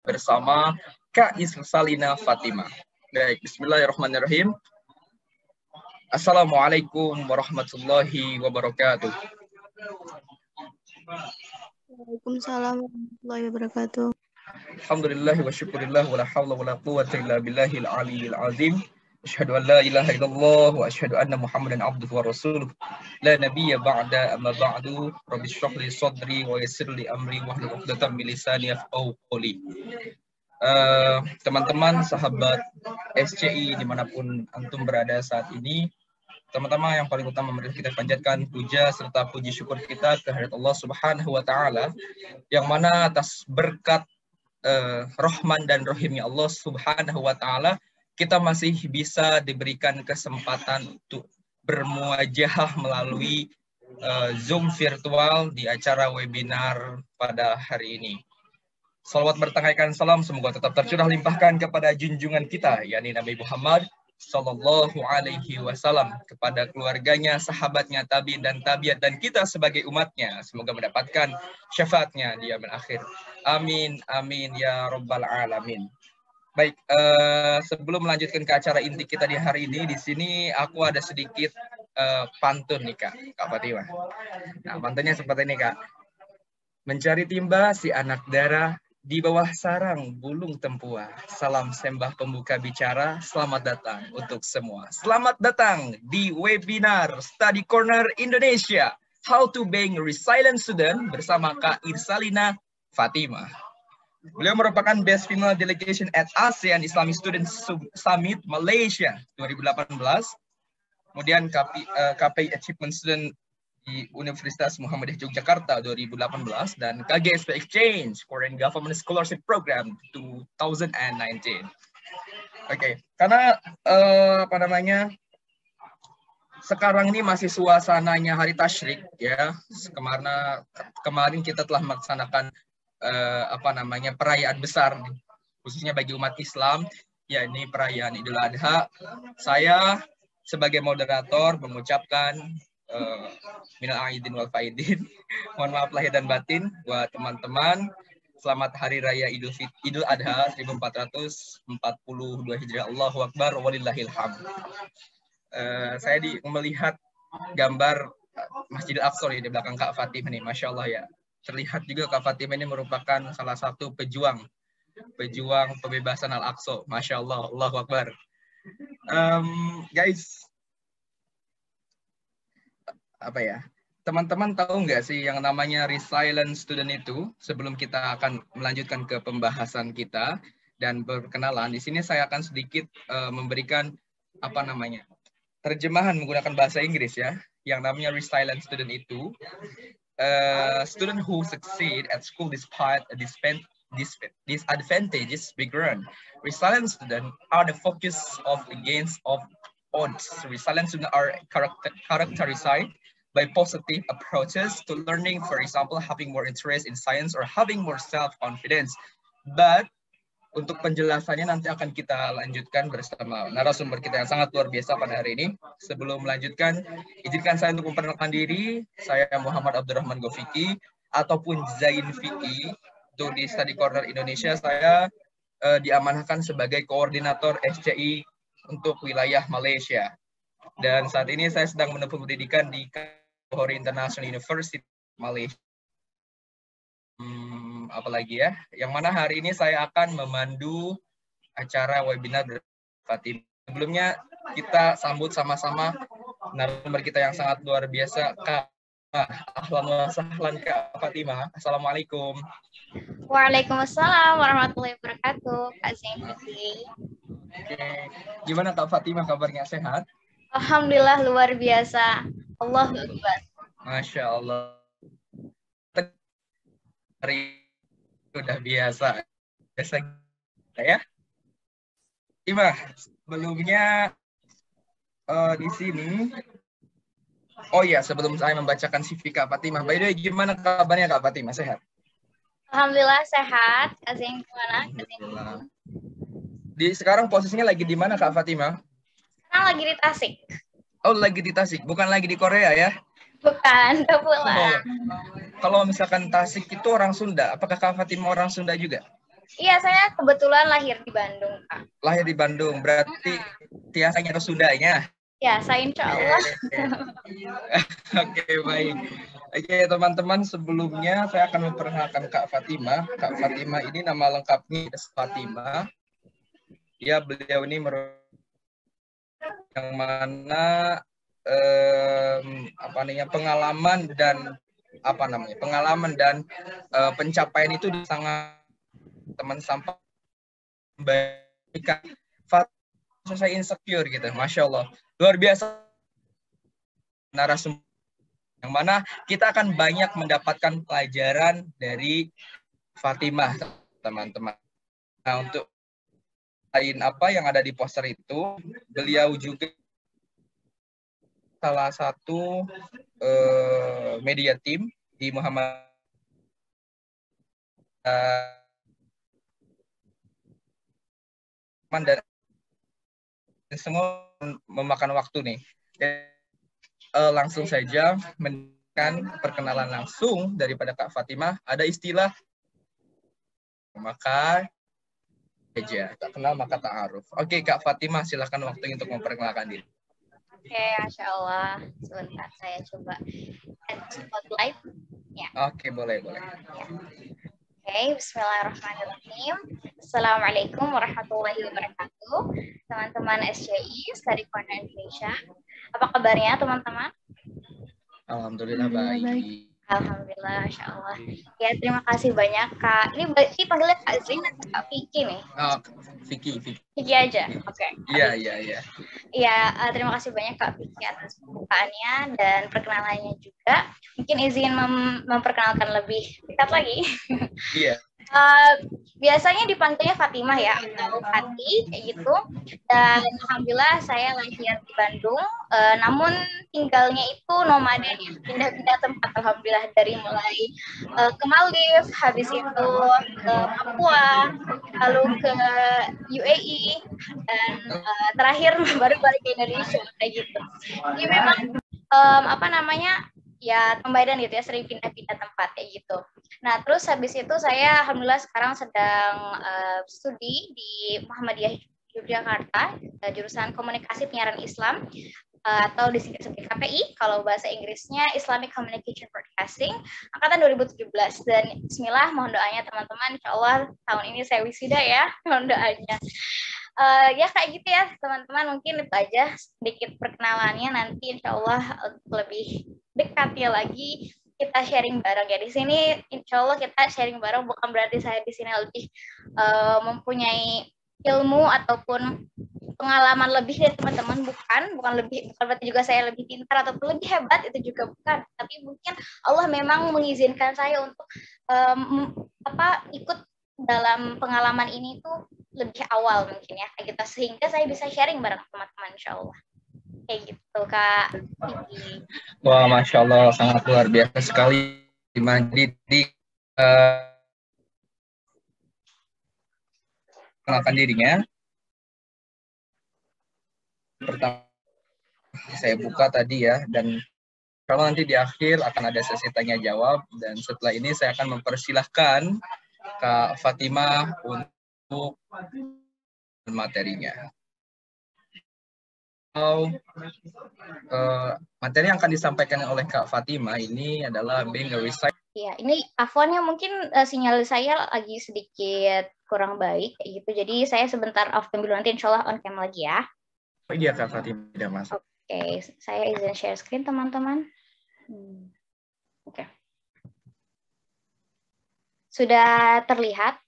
bersama Kak Salina Fatimah. Baik, bismillahirrahmanirrahim. Assalamualaikum warahmatullahi wabarakatuh. Waalaikumsalam warahmatullahi wabarakatuh. Alhamdulillah wa syukurillah wa la hawla wa la quwwata illa billahil aliyyil azim. Asyhadu an la ilaha illallah wa asyhadu anna Muhammadan abduhu wa rasuluh. La nabiyya ba'da amma ba'du. Rabbi shrah li sadri wa yassir li amri wahlul 'uqdatam min lisani yafqahu qawli. Teman-teman, sahabat SCI dimanapun antum berada saat ini, teman-teman, yang paling utama mari kita panjatkan puja serta puji syukur kita kehadirat Allah Subhanahu wa taala, yang mana atas berkat Rahman dan Rahimnya Allah Subhanahu wa taala kita masih bisa diberikan kesempatan untuk bermuajahah melalui Zoom virtual di acara webinar pada hari ini. Salawat bertangaikan salam semoga tetap tercurah limpahkan kepada junjungan kita, yakni Nabi Muhammad Sallallahu Alaihi Wasallam, kepada keluarganya, sahabatnya, tabi'in dan tabiat, dan kita sebagai umatnya. Semoga mendapatkan syafaatnya di yaumil akhir. Amin, amin ya Rabbal Alamin. Baik, sebelum melanjutkan ke acara inti kita di hari ini, di sini aku ada sedikit pantun nih Kak Fatimah. Nah, pantunnya seperti ini Kak. Mencari timba si anak darah, di bawah sarang bulung tempua. Salam sembah pembuka bicara, selamat datang untuk semua. Selamat datang di webinar Study Corner Indonesia, How to Being Resilient Student bersama Kak Salina Fatimah. Beliau merupakan Best Female Delegation at ASEAN Islamic Student Summit Malaysia 2018. Kemudian KPI Achievement Student di Universitas Muhammadiyah Yogyakarta 2018 dan KGSP Exchange Korean Government Scholarship Program 2019. Oke, karena sekarang ini masih suasananya hari tasyrik ya. Kemarin kita telah melaksanakan perayaan besar nih, khususnya bagi umat Islam, yakni perayaan Idul Adha. Saya sebagai moderator mengucapkan minal aidin wal faidin, mohon maaf lahir dan batin buat teman-teman. Selamat Hari Raya Idul Adha 1442 Hijriah. Allahu Akbar walillahil hamd. Saya melihat gambar Masjidil Aqsa di belakang Kak Fatimah nih, Masya Allah ya. Terlihat juga Kak Fatimah ini merupakan salah satu pejuang pembebasan Al-Aqsa. Masya Allah, Allahu Akbar. Guys, teman-teman tahu nggak sih yang namanya resilient student itu? Sebelum kita akan melanjutkan ke pembahasan kita dan perkenalan, di sini saya akan sedikit memberikan terjemahan menggunakan bahasa Inggris ya. Yang namanya resilient student itu student who succeed at school despite disadvantages background. Resilient students are the focus of against of odds. Resilient students are characterized by positive approaches to learning, for example, having more interest in science or having more self-confidence. But untuk penjelasannya nanti akan kita lanjutkan bersama narasumber kita yang sangat luar biasa pada hari ini. Sebelum melanjutkan, izinkan saya untuk memperkenalkan diri. Saya Muhammad Abdurrahman Gofiki ataupun Zain Fiki. Untuk di Study Corner Indonesia, saya diamanahkan sebagai koordinator SCI untuk wilayah Malaysia. Dan saat ini saya sedang menempuh pendidikan di Johor International University Malaysia. Apalagi ya, yang mana hari ini saya akan memandu acara webinar Fatimah. Sebelumnya kita sambut sama-sama narasumber kita yang sangat luar biasa, Kak. Ahlan wa sahlan Kak Fatimah. Assalamualaikum. Waalaikumsalam warahmatullahi wabarakatuh, Kak Zainfi. Oke. Gimana Kak Fatimah, kabarnya sehat? Alhamdulillah luar biasa. Allahu Akbar. Masya Allah. Udah biasa ya. Fatimah, sebelumnya di sini. Oh ya, sebelum saya membacakan CV Kak Fatimah, by the way, gimana kabarnya Kak Fatimah? Sehat? Alhamdulillah sehat. Kak Zain gimana? Sekarang posisinya lagi di mana Kak Fatimah? Sekarang lagi di Tasik. Oh, lagi di Tasik, bukan lagi di Korea ya? Bukan, udah pulang. Kalau misalkan Tasik itu orang Sunda, apakah Kak Fatimah orang Sunda juga? Iya, saya kebetulan lahir di Bandung, Kak. Lahir di Bandung, berarti tiasanya atau sudahnya? Ya, saya insya Allah. Oke, baik. Oke, teman-teman, sebelumnya saya akan memperkenalkan Kak Fatimah. Kak Fatimah ini nama lengkapnya Fatimah. Ya, beliau ini yang mana pengalaman dan pencapaian itu sangat teman sampai memberikan saya insecure gitu, Masya Allah, luar biasa narasumber yang mana kita akan banyak mendapatkan pelajaran dari Fatimah, teman-teman. Nah, untuk lain apa yang ada di poster itu, beliau juga salah satu media tim di Muhammad dan semua memakan waktu nih. Langsung saja mendengarkan perkenalan langsung daripada Kak Fatimah. Ada istilah maka aja, tak kenal maka ta'aruf. Oke, Kak Fatimah, silakan waktu untuk memperkenalkan diri. Oke, Masya Allah. Sebentar, saya coba add spotlight. Ya. Oke, boleh. Ya. Oke, bismillahirrahmanirrahim. Assalamualaikum warahmatullahi wabarakatuh. Teman-teman SCI, Study Corner Indonesia. Apa kabarnya, teman-teman? Alhamdulillah baik. Alhamdulillah, Masya Allah. Ya, terima kasih banyak, Kak. Ini panggilnya Kak Zin atau Kak Vicky nih? Oh, Vicky. Vicky aja, oke. Iya. Iya, terima kasih banyak Kak Vicky atas pembukaannya dan perkenalannya juga. Mungkin izin memperkenalkan lebih dekat lagi. Iya. Biasanya dipanggilnya Fatimah ya, atau Fati, kayak gitu. Dan alhamdulillah saya lahir di Bandung, namun tinggalnya itu nomaden, pindah-pindah tempat. Alhamdulillah dari mulai ke Maldives, habis itu ke Papua, lalu ke UAE, dan terakhir baru balik ke Indonesia, kayak gitu. Jadi memang ya pembaidan gitu ya, sering pindah-pindah tempat kayak gitu. Nah, terus habis itu saya alhamdulillah sekarang sedang studi di Muhammadiyah Yogyakarta, jurusan Komunikasi Penyiaran Islam, atau disingkat sebagai KPI, kalau bahasa Inggrisnya Islamic Communication Broadcasting, angkatan 2017. Dan bismillah, mohon doanya teman-teman, insya Allah tahun ini saya wisuda ya, mohon doanya. Ya kayak gitu ya teman-teman, mungkin itu aja sedikit perkenalannya. Nanti insya Allah lebih dekat ya lagi kita sharing bareng ya. Di sini insya Allah kita sharing bareng, bukan berarti saya di sini lebih mempunyai ilmu ataupun pengalaman lebih dari teman-teman, bukan berarti juga saya lebih pintar atau lebih hebat, itu juga bukan, tapi mungkin Allah memang mengizinkan saya untuk ikut dalam pengalaman ini tuh lebih awal mungkin ya kayak gitu, sehingga saya bisa sharing bareng teman-teman insya Allah kayak gitu Kak Vicky. Wah, Masya Allah, sangat luar biasa sekali. Jadi kenalkan dirinya. Pertama saya buka tadi ya, dan kalau nanti di akhir akan ada sesi tanya jawab, dan setelah ini saya akan mempersilahkan Kak Fatimah untuk materinya. Materi yang akan disampaikan oleh Kak Fatimah ini adalah being a recycler. Ya, ini afonnya mungkin sinyal saya lagi sedikit kurang baik kayak gitu. Jadi saya sebentar off cam dulu, nanti insya Allah on cam lagi ya. Oh iya Kak Fatimah, tidak masuk. Oke, saya izin share screen teman-teman. Oke. Sudah terlihat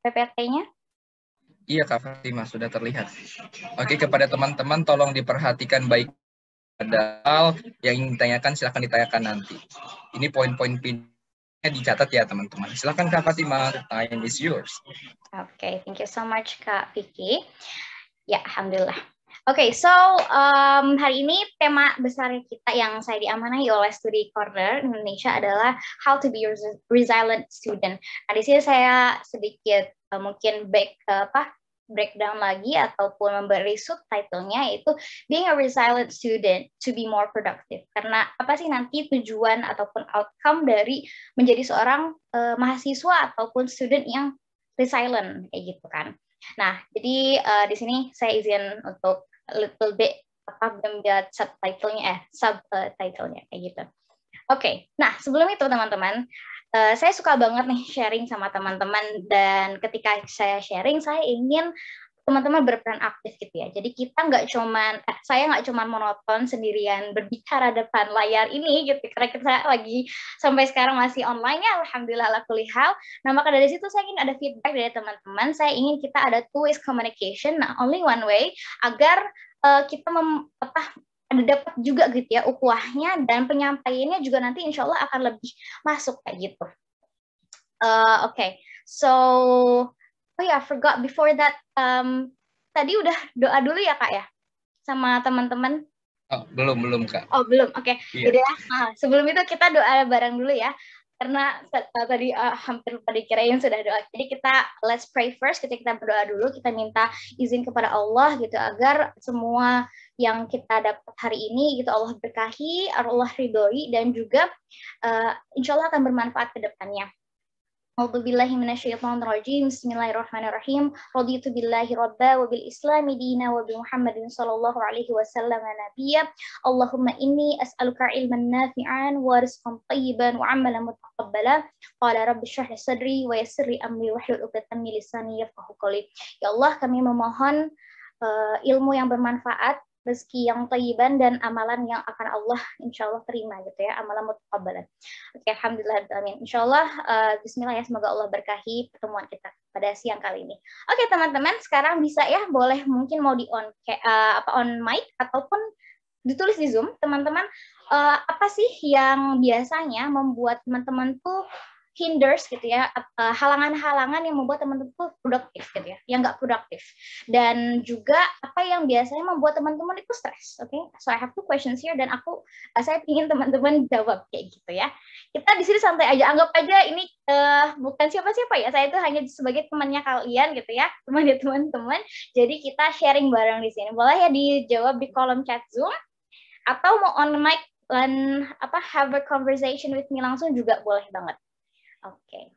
PPT-nya? Iya Kak Fatimah, sudah terlihat. Oke, kepada teman-teman tolong diperhatikan baik. Ada hal yang ingin ditanyakan, silahkan ditanyakan nanti. Ini poin-poin pinnya dicatat ya teman-teman. Silahkan Kak Fatimah, the time is yours. Oke, thank you so much Kak Vicky. Ya, alhamdulillah. Oke, so hari ini tema besar kita yang saya diamanahi oleh Study Corner Indonesia adalah How to be a Resilient Student. Nah, di sini saya sedikit mungkin back breakdown lagi ataupun memberi subtitlenya, yaitu being a resilient student to be more productive. Karena apa sih nanti tujuan ataupun outcome dari menjadi seorang mahasiswa ataupun student yang resilient kayak gitu kan. Nah, jadi di sini saya izin untuk a little bit membuat subtitlenya kayak gitu. Oke, nah sebelum itu teman-teman, saya suka banget nih sharing sama teman-teman, dan ketika saya sharing, saya ingin teman-teman berperan aktif gitu ya. Jadi kita saya nggak cuman monoton sendirian berbicara depan layar ini gitu, karena kita lagi sampai sekarang masih online ya, alhamdulillah ala kulli hal. Nah maka dari situ saya ingin ada feedback dari teman-teman. Saya ingin kita ada two-way communication, nah only one way, agar kita ada dapat juga gitu ya ukhuwahnya, dan penyampaiannya juga nanti insya Allah akan lebih masuk kayak gitu. Okay, so I forgot before that, tadi udah doa dulu ya Kak ya sama teman-teman? Oh, belum Kak. Oh belum, oke. Iya. Jadi sebelum itu kita doa bareng dulu ya, karena tadi hampir lupa dikirain sudah doa. Jadi kita let's pray first, kita berdoa dulu, kita minta izin kepada Allah gitu agar semua yang kita dapat hari ini gitu Allah berkahi, Allah ridhoi, dan juga insya Allah akan bermanfaat ke depannya. A'udzubillahi minasyaitonirrajim. Bismillahirrahmanirrahim. Raditu billahi rabba wa bil islami dina wa bi Muhammadin sallallahu alaihi wasallam nabiyya. Allahumma inni as'aluka ilman nafi'an wa rizqan thayyiban wa 'amalan mutaqabbala. Qala rabbi shrah li sadri wa yassir li amri wahlul 'uqdatam min lisani yafqahu qawli. Ya Allah, kami memohon ilmu yang bermanfaat, rezeki yang thayyiban, dan amalan yang akan Allah insya Allah terima gitu ya, amalan mutaqabbalan. Oke, alhamdulillah, amin. Insya Allah, bismillah ya, semoga Allah berkahi pertemuan kita pada siang kali ini. Oke teman-teman, sekarang bisa ya, boleh mungkin mau di on mic ataupun ditulis di Zoom, teman-teman. Apa sih yang biasanya membuat teman-teman tuh hinders gitu ya, halangan-halangan yang membuat teman-teman tuh produktif gitu ya, yang nggak produktif, dan juga apa yang biasanya membuat teman-teman itu stres. Oke, so I have two questions here, dan saya ingin teman-teman jawab kayak gitu ya. Kita di sini santai aja, anggap aja ini bukan siapa-siapa ya, saya itu hanya sebagai temannya kalian gitu ya, temannya teman-teman. Jadi kita sharing bareng di sini. Boleh ya dijawab di kolom chat Zoom, atau mau on mic dan have a conversation with me langsung juga boleh banget. Oke.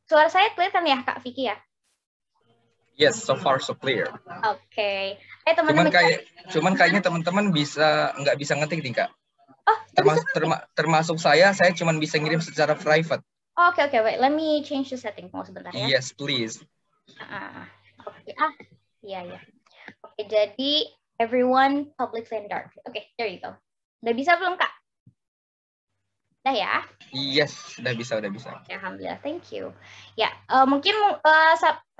Suara saya clear kan ya, Kak Vicky ya? Yes, so far so clear. Oke. Teman-teman. Cuman kayaknya teman-teman nggak bisa ngetik nih, Kak. Oh, termasuk saya cuma bisa ngirim secara private. Oke, wait. Let me change the setting sebentar ya. Yes, please. Oke. Iya. Oke, jadi everyone publicly and dark. Oke, there you go. Udah bisa belum, Kak? Udah ya? Yes, udah bisa. Ya, alhamdulillah, thank you. Ya, mungkin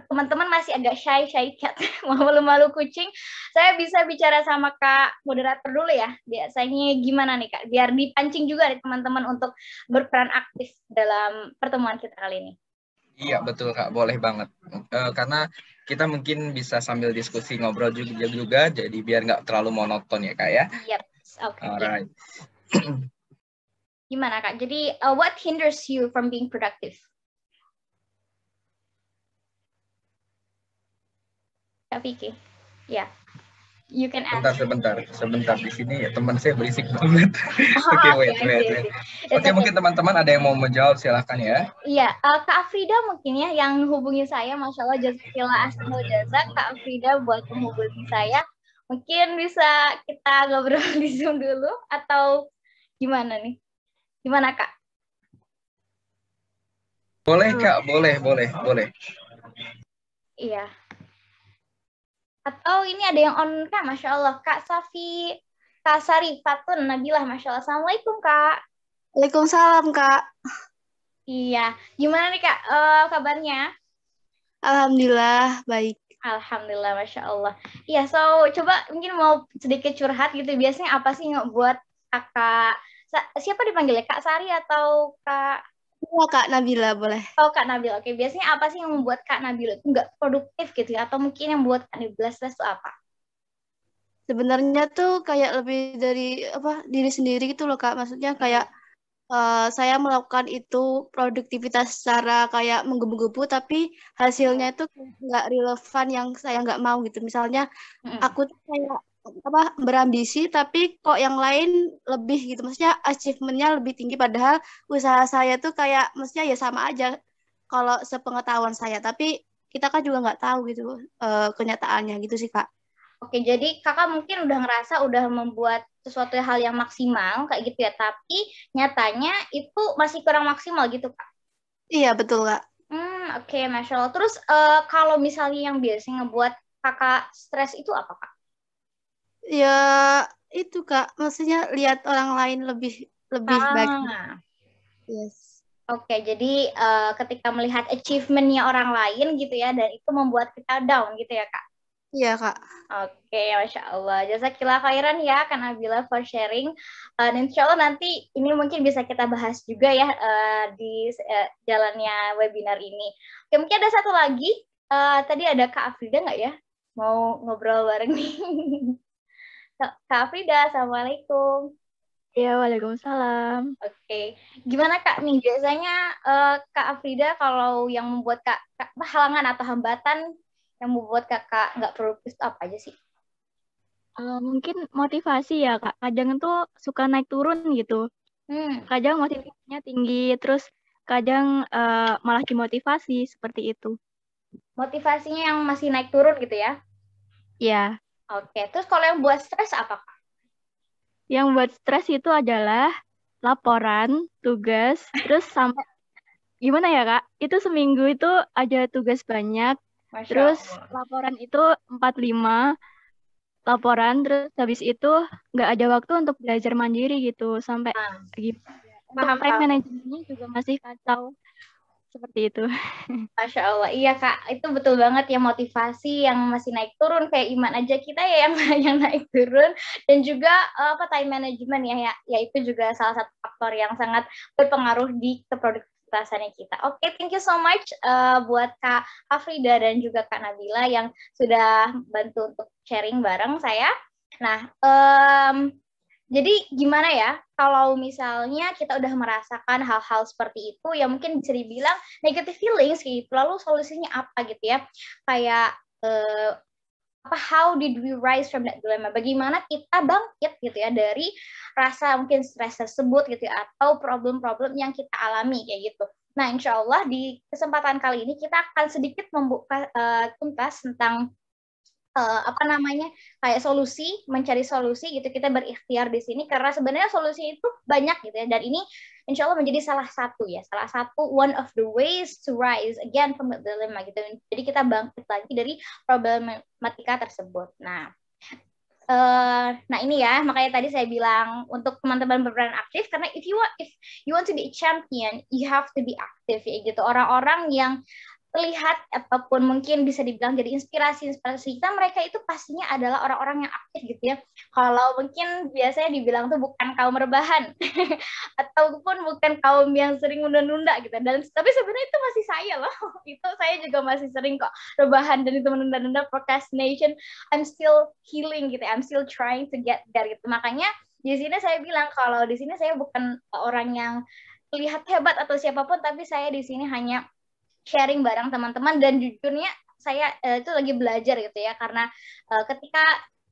teman-teman masih agak shy cat, malu-malu kucing. Saya bisa bicara sama Kak moderator dulu ya. Biasanya gimana nih Kak? Biar dipancing juga nih teman-teman untuk berperan aktif dalam pertemuan kita kali ini. Iya, betul Kak, boleh banget. Karena kita mungkin bisa sambil diskusi ngobrol juga, jadi biar nggak terlalu monoton ya Kak ya. Yep, oke. Alright. Gimana Kak? Jadi what hinders you from being productive? Kak Vicky, ya, you can ask. Sebentar di sini ya teman saya berisik banget. Oke, wait. Oke, mungkin teman-teman ada yang mau menjawab, silahkan ya. Iya, Kak Afrida mungkin ya yang hubungi saya, Masya Allah, jazakillah asnul jazak, Kak Afrida buat menghubungi saya. Mungkin bisa kita ngobrol di Zoom dulu atau gimana nih? Gimana Kak? Boleh Kak, boleh. Iya. Atau ini ada yang on Kak, Masya Allah. Kak Sari Fatun Nabilah, Masya Allah. Assalamualaikum Kak. Waalaikumsalam Kak. Iya. Gimana nih Kak kabarnya? Alhamdulillah, baik. Alhamdulillah, Masya Allah. Iya, so coba mungkin mau sedikit curhat gitu. Biasanya apa sih ngebuat kakak, siapa dipanggilnya? Kak Sari atau Kak? Iya, Kak Nabila, boleh. Oh, Kak Nabila. Oke, biasanya apa sih yang membuat Kak Nabila itu nggak produktif gitu ya? Atau mungkin yang membuat Kak Nabila stres itu apa? Sebenarnya tuh kayak lebih dari diri sendiri gitu loh Kak. Maksudnya kayak Saya melakukan itu produktivitas secara kayak menggebu-gebu, tapi hasilnya itu nggak relevan yang saya nggak mau gitu. Misalnya Mm-mm. aku tuh kayak apa berambisi, tapi kok yang lain lebih gitu. Maksudnya achievementnya lebih tinggi, padahal usaha saya tuh kayak maksudnya ya sama aja kalau sepengetahuan saya. Tapi kita kan juga nggak tahu gitu kenyataannya gitu sih Kak. Oke, jadi kakak mungkin udah ngerasa udah membuat sesuatu hal yang maksimal kayak gitu ya, tapi nyatanya itu masih kurang maksimal gitu Kak. Iya betul Kak. Oke, Masya Allah. Terus kalau misalnya yang biasanya ngebuat kakak stres itu apa Kak? Ya itu Kak, maksudnya lihat orang lain lebih lebih baik. Ah, Yes. oke. Jadi ketika melihat achievementnya orang lain gitu ya, dan itu membuat kita down gitu ya Kak. Iya Kak. Oke, Masya Allah. Jazakillah khairan ya, Kak Nabila for sharing. Dan insya Allah nanti ini mungkin bisa kita bahas juga ya di jalannya webinar ini. Oke, mungkin ada satu lagi. Tadi ada Kak Afrida nggak ya? Mau ngobrol bareng nih. Kak Afrida, Assalamualaikum. Ya, Waalaikumsalam. Oke, gimana Kak nih? Biasanya Kak Afrida kalau yang membuat Kak halangan atau hambatan yang membuat Kakak nggak produktif itu apa aja sih? Mungkin motivasi ya, Kak. Kadang tuh suka naik turun gitu. Kadang motivasinya tinggi, terus kadang malah dimotivasi seperti itu. Motivasinya yang masih naik turun gitu ya? Ya, Oke, terus kalau yang buat stres apa Kak? yang buat stres itu adalah laporan, tugas, terus sampai gimana ya, Kak? Itu seminggu itu ada tugas banyak, Masya terus Allah. laporan itu 45 laporan, terus habis itu nggak ada waktu untuk belajar mandiri gitu, sampai gitu. Untuk Paham, time paham. manajemennya juga masih kacau seperti itu. Masya Allah, iya Kak, itu betul banget ya motivasi yang masih naik turun kayak iman aja kita ya yang yang naik turun dan juga apa time management ya itu juga salah satu faktor yang sangat berpengaruh di keproduktivitasannya kita. Oke, thank you so much buat Kak Afrida dan juga Kak Nabila yang sudah bantu untuk sharing bareng saya. Nah, jadi gimana ya kalau misalnya kita udah merasakan hal-hal seperti itu ya mungkin bisa dibilang negative feelings gitu. Lalu solusinya apa gitu ya? Kayak how did we rise from that dilemma? Bagaimana kita bangkit gitu ya dari rasa mungkin stres tersebut gitu ya atau problem-problem yang kita alami kayak gitu. Nah, insya Allah di kesempatan kali ini kita akan sedikit membuka tuntas tentang kayak mencari solusi gitu, kita berikhtiar di sini karena sebenarnya solusi itu banyak gitu ya, dan ini insya Allah menjadi salah satu one of the ways to rise again from the dilemma gitu. Jadi kita bangkit lagi dari problematika tersebut. Nah ini ya, makanya tadi saya bilang untuk teman-teman berperan aktif, karena if you want to be a champion, you have to be active ya gitu. Orang-orang yang terlihat ataupun mungkin bisa dibilang jadi inspirasi kita, mereka itu pastinya adalah orang-orang yang aktif gitu ya. Kalau mungkin biasanya dibilang tuh bukan kaum rebahan ataupun bukan kaum yang sering menunda-nunda gitu. Dan tapi sebenarnya itu masih saya loh. Itu saya juga masih sering kok rebahan dan itu menunda-nunda, procrastination. I'm still healing gitu. I'm still trying to get there gitu. Makanya di sini saya bilang kalau di sini saya bukan orang yang terlihat hebat atau siapapun, tapi saya di sini hanya sharing bareng teman-teman dan jujurnya saya itu lagi belajar gitu ya, karena ketika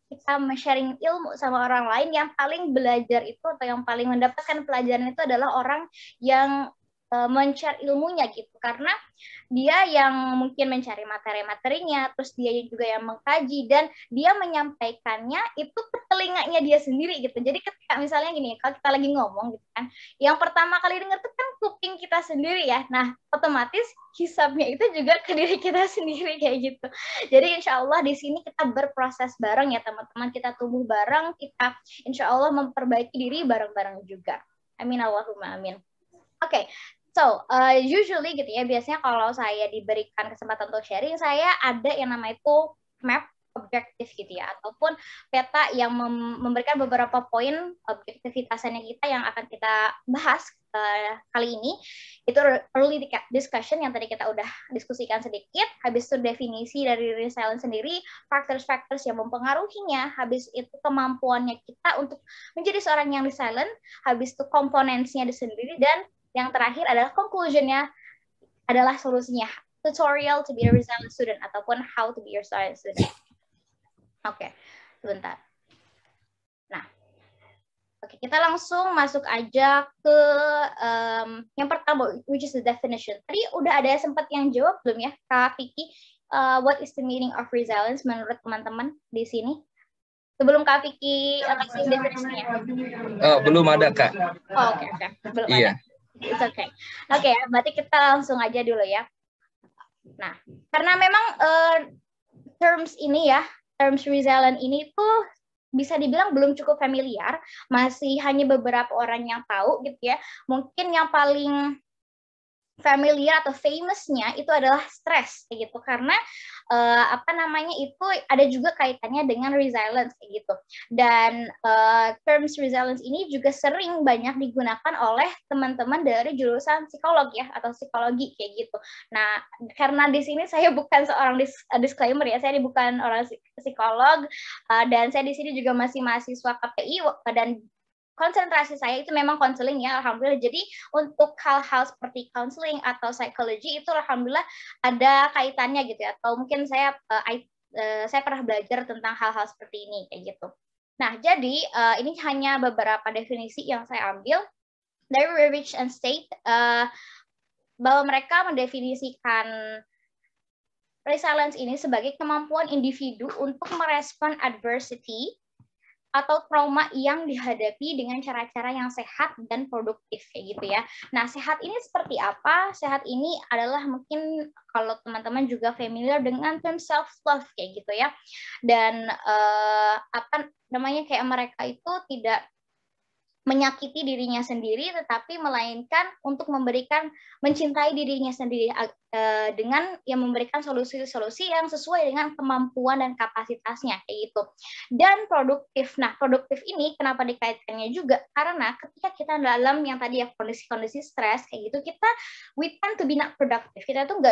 kita sharing ilmu sama orang lain, yang paling belajar itu atau yang paling mendapatkan pelajaran itu adalah orang yang men-share ilmunya gitu, karena dia yang mungkin mencari materi-materinya, terus dia juga yang mengkaji dan dia menyampaikannya itu ke telinganya dia sendiri gitu. Jadi ketika misalnya gini, kalau kita lagi ngomong gitu kan, yang pertama kali denger itu kan kuping kita sendiri ya. Nah, otomatis hisapnya itu juga ke diri kita sendiri kayak gitu. Jadi insya Allah di sini kita berproses bareng ya teman-teman, kita tumbuh bareng, kita insya Allah memperbaiki diri bareng-bareng juga. Amin Allahumma amin. Oke, so usually gitu ya, biasanya kalau saya diberikan kesempatan untuk sharing, saya ada yang namanya itu map objektif gitu ya, ataupun peta yang memberikan beberapa poin objektivitasannya kita yang akan kita bahas kali ini. Itu early discussion yang tadi kita udah diskusikan sedikit, habis itu definisi dari resilience sendiri, faktor-faktor yang mempengaruhinya, habis itu kemampuannya kita untuk menjadi seorang yang resilient, habis itu komponensinya sendiri, dan yang terakhir adalah conclusionnya adalah solusinya, tutorial to be a resilient student ataupun how to be a resilient student. Oke, sebentar. Nah, oke, kita langsung masuk aja ke yang pertama, which is the definition. Tadi udah ada sempat yang jawab belum ya, Kak Vicky? What is the meaning of resilience menurut teman-teman di sini? Sebelum Kak Vicky kasih definisinya. Belum ada, Kak. Oh, oke. Belum ada. It's okay. Oke, berarti kita langsung aja dulu ya. Nah, karena memang terms resilient ini tuh bisa dibilang belum cukup familiar, masih hanya beberapa orang yang tahu gitu ya. Mungkin yang paling familiar atau famousnya itu adalah stres kayak gitu, karena itu ada juga kaitannya dengan resilience kayak gitu. Dan terms resilience ini juga sering banyak digunakan oleh teman-teman dari jurusan psikolog ya, atau psikologi kayak gitu. Nah, karena di sini saya bukan seorang disclaimer ya, saya bukan orang psikolog, dan saya di sini juga masih mahasiswa KPI, dan konsentrasi saya itu memang konseling ya, alhamdulillah. Jadi untuk hal-hal seperti counseling atau psikologi itu alhamdulillah ada kaitannya gitu ya. Atau mungkin saya pernah belajar tentang hal-hal seperti ini kayak gitu. Nah, jadi ini hanya beberapa definisi yang saya ambil dari Rich and State, bahwa mereka mendefinisikan resilience ini sebagai kemampuan individu untuk merespon adversity atau trauma yang dihadapi dengan cara-cara yang sehat dan produktif kayak gitu ya. Nah, sehat ini seperti apa? Sehat ini adalah mungkin kalau teman-teman juga familiar dengan term self love kayak gitu ya. Dan kayak mereka itu tidak menyakiti dirinya sendiri, tetapi melainkan untuk mencintai dirinya sendiri dengan yang memberikan solusi-solusi yang sesuai dengan kemampuan dan kapasitasnya kayak gitu. Dan produktif. Nah, produktif ini kenapa dikaitkannya juga? Karena ketika kita dalam yang tadi ya kondisi-kondisi stres kayak gitu, we tend to be not productive. Kita tuh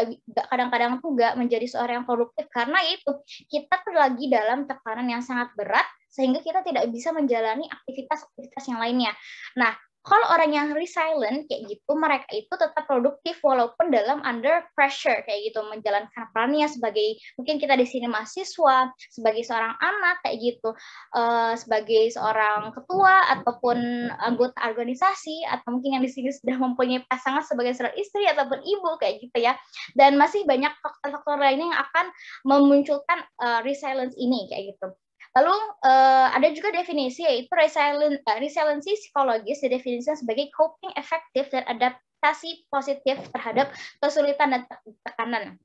kadang-kadang tuh nggak menjadi seorang yang produktif karena itu kita tuh lagi dalam tekanan yang sangat berat, sehingga kita tidak bisa menjalani aktivitas-aktivitas yang lainnya. Nah, kalau orang yang resilient kayak gitu, mereka itu tetap produktif walaupun dalam under pressure kayak gitu, menjalankan perannya sebagai, mungkin kita di sini mahasiswa, sebagai seorang anak kayak gitu, sebagai seorang ketua ataupun anggota organisasi, atau mungkin yang di sini sudah mempunyai pasangan sebagai seorang istri ataupun ibu kayak gitu ya. Dan masih banyak faktor-faktor lainnya yang akan memunculkan resilience ini kayak gitu. Lalu ada juga definisi, yaitu resiliency psikologis didefinisikan sebagai coping efektif dan adaptasi positif terhadap kesulitan dan tekanan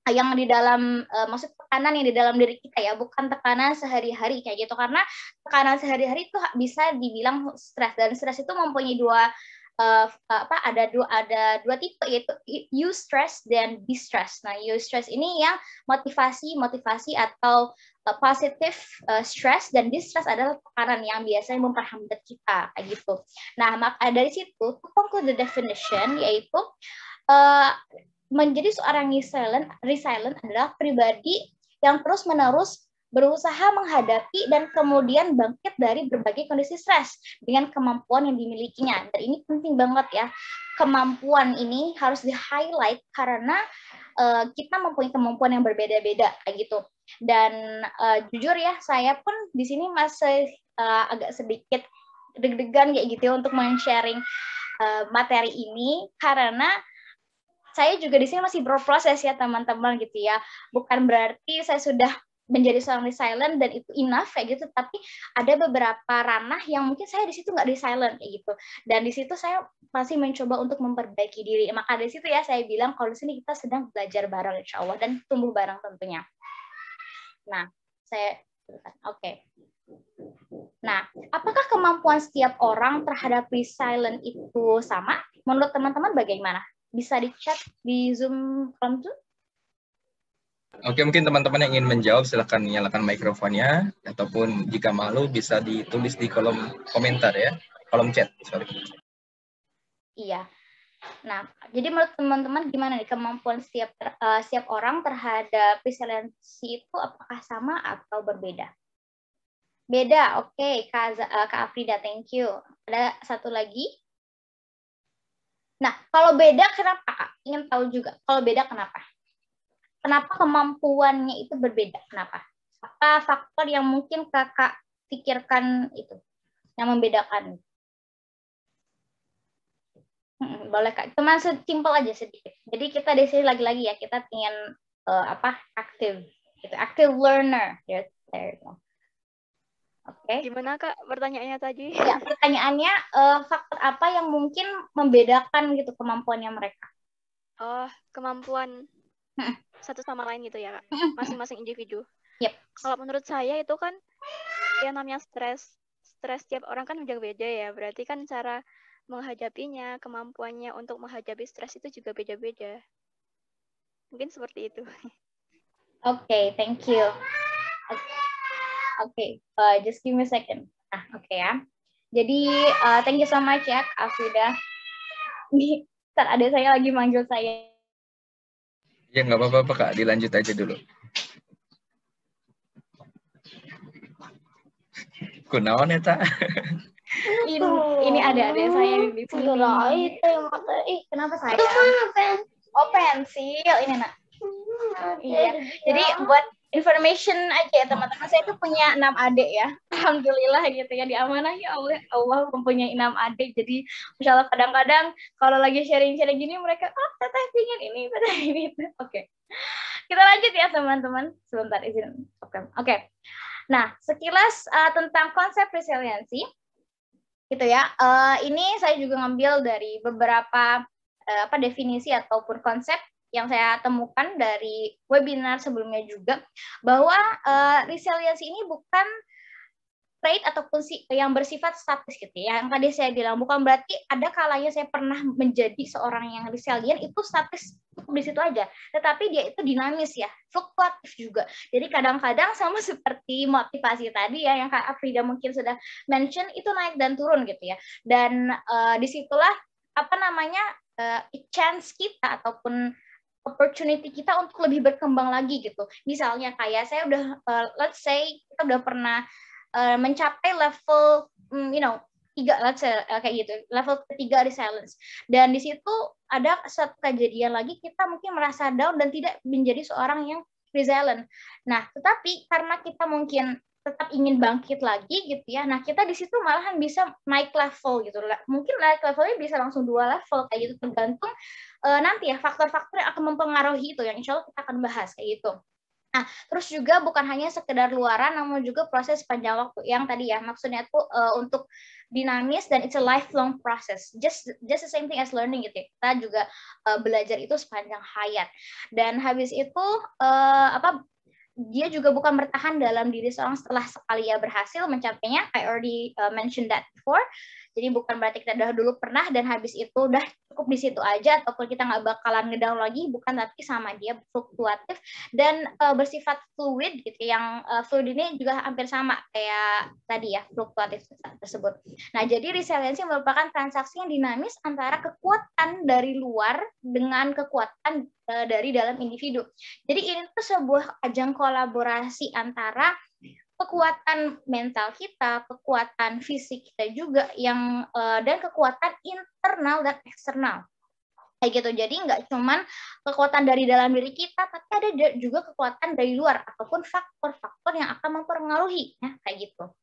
yang di dalam maksud tekanan yang di dalam diri kita ya, bukan tekanan sehari-hari kayak gitu. Karena tekanan sehari-hari itu bisa dibilang stres, dan stres itu mempunyai ada dua tipe, yaitu eustress dan distress. Nah, eustress ini yang motivasi atau positive stress, dan distress adalah tekanan yang biasanya memperhambat kita kayak gitu. Nah, maka dari situ to conclude the definition, yaitu menjadi seorang resilient adalah pribadi yang terus-menerus berusaha menghadapi dan kemudian bangkit dari berbagai kondisi stres dengan kemampuan yang dimilikinya. Dan ini penting banget ya, kemampuan ini harus di-highlight karena kita mempunyai kemampuan yang berbeda-beda kayak gitu. Dan jujur ya, saya pun di sini masih agak sedikit deg-degan kayak gitu ya untuk men-sharing materi ini, karena saya juga di sini masih berproses ya teman-teman gitu ya. Bukan berarti saya sudah menjadi seorang resilient dan itu enough kayak gitu, tapi ada beberapa ranah yang mungkin saya di situ nggak resilient kayak gitu, dan di situ saya masih mencoba untuk memperbaiki diri. Maka dari situ ya saya bilang kalau di sini kita sedang belajar bareng insya Allah dan tumbuh bareng tentunya. Nah, oke. Nah, apakah kemampuan setiap orang terhadap resilient itu sama? Menurut teman-teman bagaimana? Bisa di chat di Zoom from Zoom? Oke, mungkin teman-teman yang ingin menjawab silahkan nyalakan mikrofonnya, ataupun jika malu bisa ditulis di kolom komentar ya, kolom chat, sorry. Iya. Nah, jadi menurut teman-teman gimana nih kemampuan setiap orang terhadap resiliensi itu apakah sama atau berbeda? Beda, oke. Kak Afrida, thank you. Ada satu lagi? Nah, kalau beda kenapa, Kak? Ingin tahu juga, kalau beda kenapa? Kenapa kemampuannya itu berbeda? Kenapa? Apa faktor yang mungkin Kakak pikirkan itu, yang membedakan? Boleh Kak, cuman simpel aja sedikit. Jadi kita di sini lagi-lagi ya, kita ingin aktif, gitu, active learner. There you go. Oke. Gimana Kak pertanyaannya tadi? Ya, pertanyaannya faktor apa yang mungkin membedakan gitu kemampuannya mereka? Oh, kemampuan satu sama lain gitu ya Kak, masing-masing individu. Yep. Kalau menurut saya itu kan yang namanya stres tiap orang kan beda-beda ya, berarti kan cara menghadapinya, kemampuannya untuk menghadapi stres itu juga beda-beda. Mungkin seperti itu. Oke, thank you. Oke, just give me a second. Nah, oke ya. Jadi, thank you so much ya, Afrida. Nih, ada saya lagi manggil saya. Ya, nggak apa-apa Kak, dilanjut aja dulu. Kunaon ya, Tak? Ini ada saya di sini. Kenapa saya? Oh, pensil. Ini, Nak. Iya. Jadi, buat information aja ya, teman-teman. Saya tuh punya 6 adik ya. Alhamdulillah gitu ya. Diamanahi Allah mempunyai 6 adik. Jadi, Masya Allah, kadang-kadang kalau lagi sharing-sharing gini, mereka, teteh pingin ini, teteh ini. Oke. Kita lanjut ya, teman-teman. Sebentar, izin. Oke. Nah, sekilas tentang konsep resiliensi, gitu ya. Ini saya juga ngambil dari beberapa definisi ataupun konsep yang saya temukan dari webinar sebelumnya juga, bahwa resiliensi ini bukan trait ataupun yang bersifat statis gitu ya. Yang tadi saya bilang, bukan berarti ada kalanya saya pernah menjadi seorang yang resilient itu statis di situ aja, tetapi dia itu dinamis ya, fluktuatif juga. Jadi kadang-kadang sama seperti motivasi tadi ya, yang Kak Afrida mungkin sudah mention, itu naik dan turun gitu ya. Dan disitulah chance kita ataupun opportunity kita untuk lebih berkembang lagi gitu. Misalnya kayak saya udah let's say kita udah pernah mencapai level 3, let's say kayak gitu, level ketiga resilience. Dan di situ ada satu kejadian lagi kita mungkin merasa down dan tidak menjadi seorang yang resilient. Nah, tetapi karena kita mungkin tetap ingin bangkit lagi gitu ya. Nah, kita di situ malahan bisa naik level gitu. Mungkin naik levelnya bisa langsung 2 level kayak gitu, tergantung nanti ya faktor-faktor yang akan mempengaruhi itu yang insya Allah kita akan bahas kayak gitu. Nah, terus juga bukan hanya sekedar luaran, namun juga proses panjang waktu yang tadi ya, maksudnya tuh untuk dinamis dan it's a lifelong process. Just the same thing as learning gitu ya. Kita juga belajar itu sepanjang hayat. Dan habis itu dia juga bukan bertahan dalam diri seorang setelah sekali ya berhasil mencapainya. I already mentioned that before. Jadi bukan berarti kita udah dulu pernah dan habis itu udah cukup di situ aja, ataupun kita nggak bakalan ngedown lagi, bukan, tapi sama dia fluktuatif dan bersifat fluid gitu. Yang fluid ini juga hampir sama kayak tadi ya, fluktuatif tersebut. Nah, jadi resiliensi merupakan transaksi yang dinamis antara kekuatan dari luar dengan kekuatan dari dalam individu. Jadi ini tuh sebuah ajang kolaborasi antara kekuatan mental kita, kekuatan fisik kita juga yang dan kekuatan internal dan eksternal. Kayak gitu. Jadi nggak cuman kekuatan dari dalam diri kita, tapi ada juga kekuatan dari luar ataupun faktor-faktor yang akan mempengaruhi ya, kayak gitu.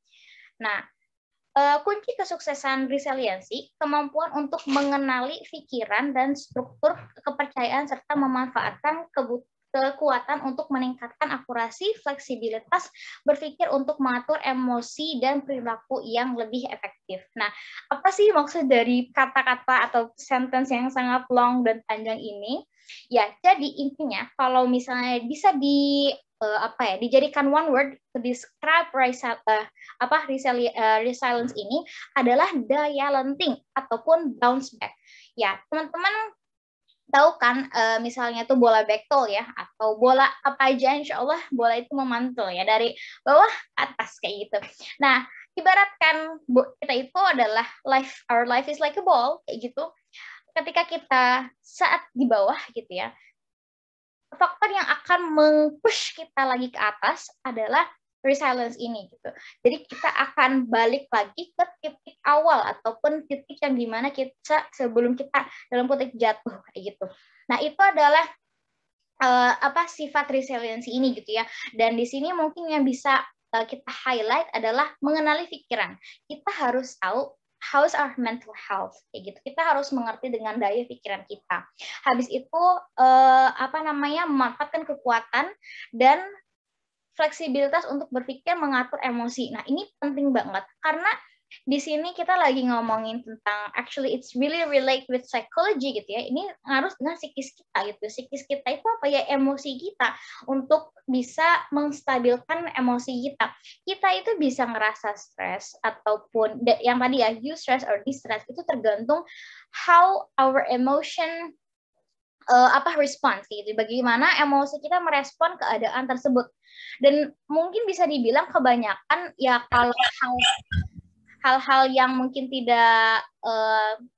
Nah, kunci kesuksesan resiliensi, kemampuan untuk mengenali pikiran dan struktur kepercayaan serta memanfaatkan kekuatan untuk meningkatkan akurasi, fleksibilitas, berpikir untuk mengatur emosi dan perilaku yang lebih efektif. Nah, apa sih maksud dari kata-kata atau sentence yang sangat long dan panjang ini? Ya, jadi intinya kalau misalnya bisa dijadikan one word to describe resilience ini adalah daya lenting ataupun bounce back. Ya, teman-teman tahu kan misalnya tuh bola backball ya, atau bola apa aja, insya Allah bola itu memantul ya dari bawah ke atas kayak gitu. Nah, ibaratkan kita itu adalah our life is like a ball kayak gitu. Ketika kita saat di bawah gitu ya, faktor yang akan meng-push kita lagi ke atas adalah resilience ini gitu. Jadi kita akan balik lagi ke titik awal ataupun titik yang dimana kita sebelum kita dalam kutip jatuh kayak gitu. Nah, itu adalah sifat resilience ini gitu ya. Dan di sini mungkin yang bisa kita highlight adalah mengenali pikiran. Kita harus tahu how's our mental health kayak gitu. Kita harus mengerti dengan daya pikiran kita. Habis itu memanfaatkan kekuatan dan fleksibilitas untuk berpikir, mengatur emosi. Nah, ini penting banget karena di sini kita lagi ngomongin tentang actually it's really relate with psychology gitu ya. Ini harus dengan psikis kita gitu. Psikis kita itu apa ya? Emosi kita untuk bisa menstabilkan emosi kita. Kita itu bisa ngerasa stres ataupun yang tadi ya, eustress or distress itu tergantung how our emotion respons gitu. Bagaimana emosi kita merespon keadaan tersebut. Dan mungkin bisa dibilang kebanyakan ya kalau hal-hal yang mungkin tidak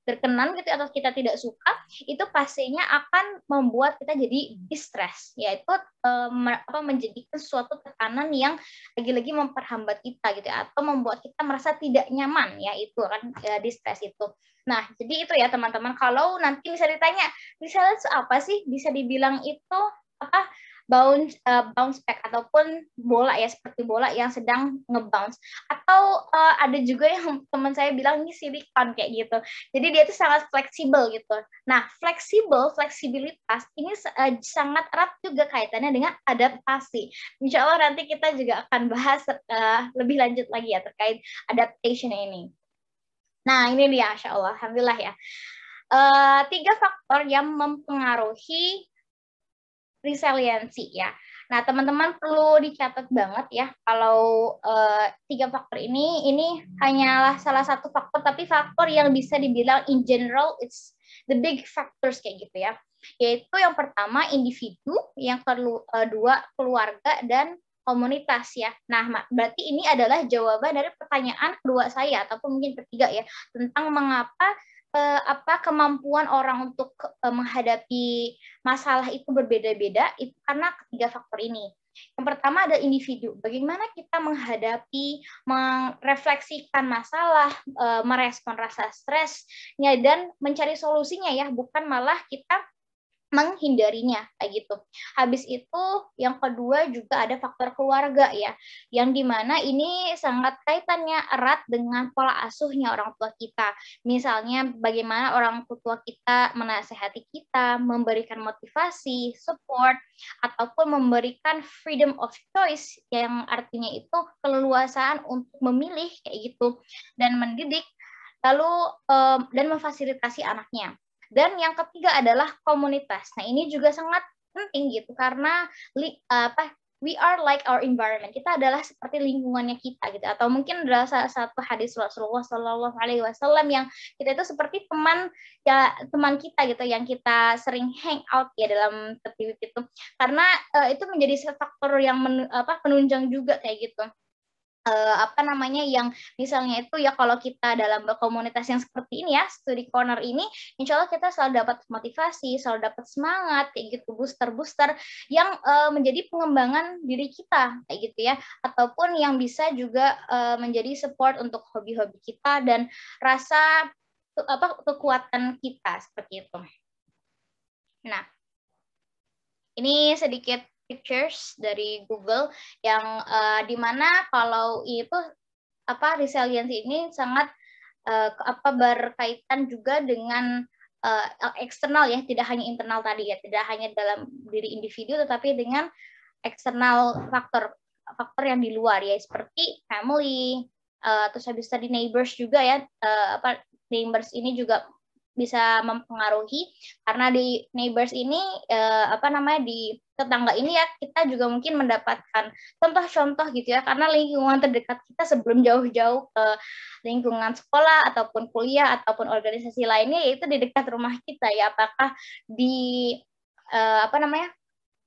berkenan gitu atau kita tidak suka itu pastinya akan membuat kita jadi distress, yaitu menjadikan suatu tekanan yang lagi-lagi memperhambat kita gitu atau membuat kita merasa tidak nyaman, ya itu kan distress itu. Nah, jadi itu ya teman-teman, kalau nanti bisa ditanya misalnya apa sih, bisa dibilang itu bounce back ataupun bola ya, seperti bola yang sedang nge-bounce, atau ada juga yang teman saya bilang ini silikon kayak gitu. Jadi dia itu sangat fleksibel gitu. Nah, fleksibilitas ini sangat erat juga kaitannya dengan adaptasi. Insya Allah nanti kita juga akan bahas lebih lanjut lagi ya terkait adaptation ini. Nah, ini dia, Insya Allah, alhamdulillah ya. 3 faktor yang mempengaruhi resiliensi ya. Nah, teman-teman perlu dicatat banget ya kalau 3 faktor ini hanyalah salah satu faktor, tapi faktor yang bisa dibilang in general it's the big factors kayak gitu ya. Yaitu yang pertama individu, yang kedua keluarga dan komunitas ya. Nah, berarti ini adalah jawaban dari pertanyaan kedua saya ataupun mungkin ketiga ya, tentang mengapa kemampuan orang untuk menghadapi masalah itu berbeda-beda, itu karena ketiga faktor ini. Yang pertama ada individu. Bagaimana kita menghadapi, merefleksikan masalah, merespon rasa stresnya dan mencari solusinya ya, bukan malah kita menghindarinya kayak gitu. Habis itu yang kedua juga ada faktor keluarga ya, yang dimana ini sangat kaitannya erat dengan pola asuhnya orang tua kita. Misalnya bagaimana orang tua kita menasehati kita, memberikan motivasi, support, ataupun memberikan freedom of choice, yang artinya itu keleluasaan untuk memilih kayak gitu dan mendidik, lalu dan memfasilitasi anaknya. Dan yang ketiga adalah komunitas. Nah, ini juga sangat penting gitu karena we are like our environment. Kita adalah seperti lingkungannya kita gitu. Atau mungkin adalah salah satu hadis Rasulullah Shallallahu Alaihi Wasallam yang kita itu seperti teman kita gitu yang kita sering hang out ya dalam aktivitas itu. Karena itu menjadi faktor yang penunjang juga kayak gitu. Yang misalnya itu ya kalau kita dalam komunitas yang seperti ini ya, Study Corner ini, insya Allah kita selalu dapat motivasi, selalu dapat semangat kayak gitu, booster yang menjadi pengembangan diri kita kayak gitu ya, ataupun yang bisa juga menjadi support untuk hobi-hobi kita dan rasa kekuatan kita seperti itu. Nah, ini sedikit pictures dari Google yang dimana kalau itu resiliensi ini sangat berkaitan juga dengan eksternal ya, tidak hanya internal tadi ya, tidak hanya dalam diri individu tetapi dengan eksternal faktor yang di luar ya, seperti family, terus habis tadi neighbors juga ya, neighbors ini juga bisa mempengaruhi karena di neighbors ini di tetangga ini ya kita juga mungkin mendapatkan contoh-contoh gitu ya, karena lingkungan terdekat kita sebelum jauh-jauh ke lingkungan sekolah ataupun kuliah ataupun organisasi lainnya yaitu di dekat rumah kita ya, apakah di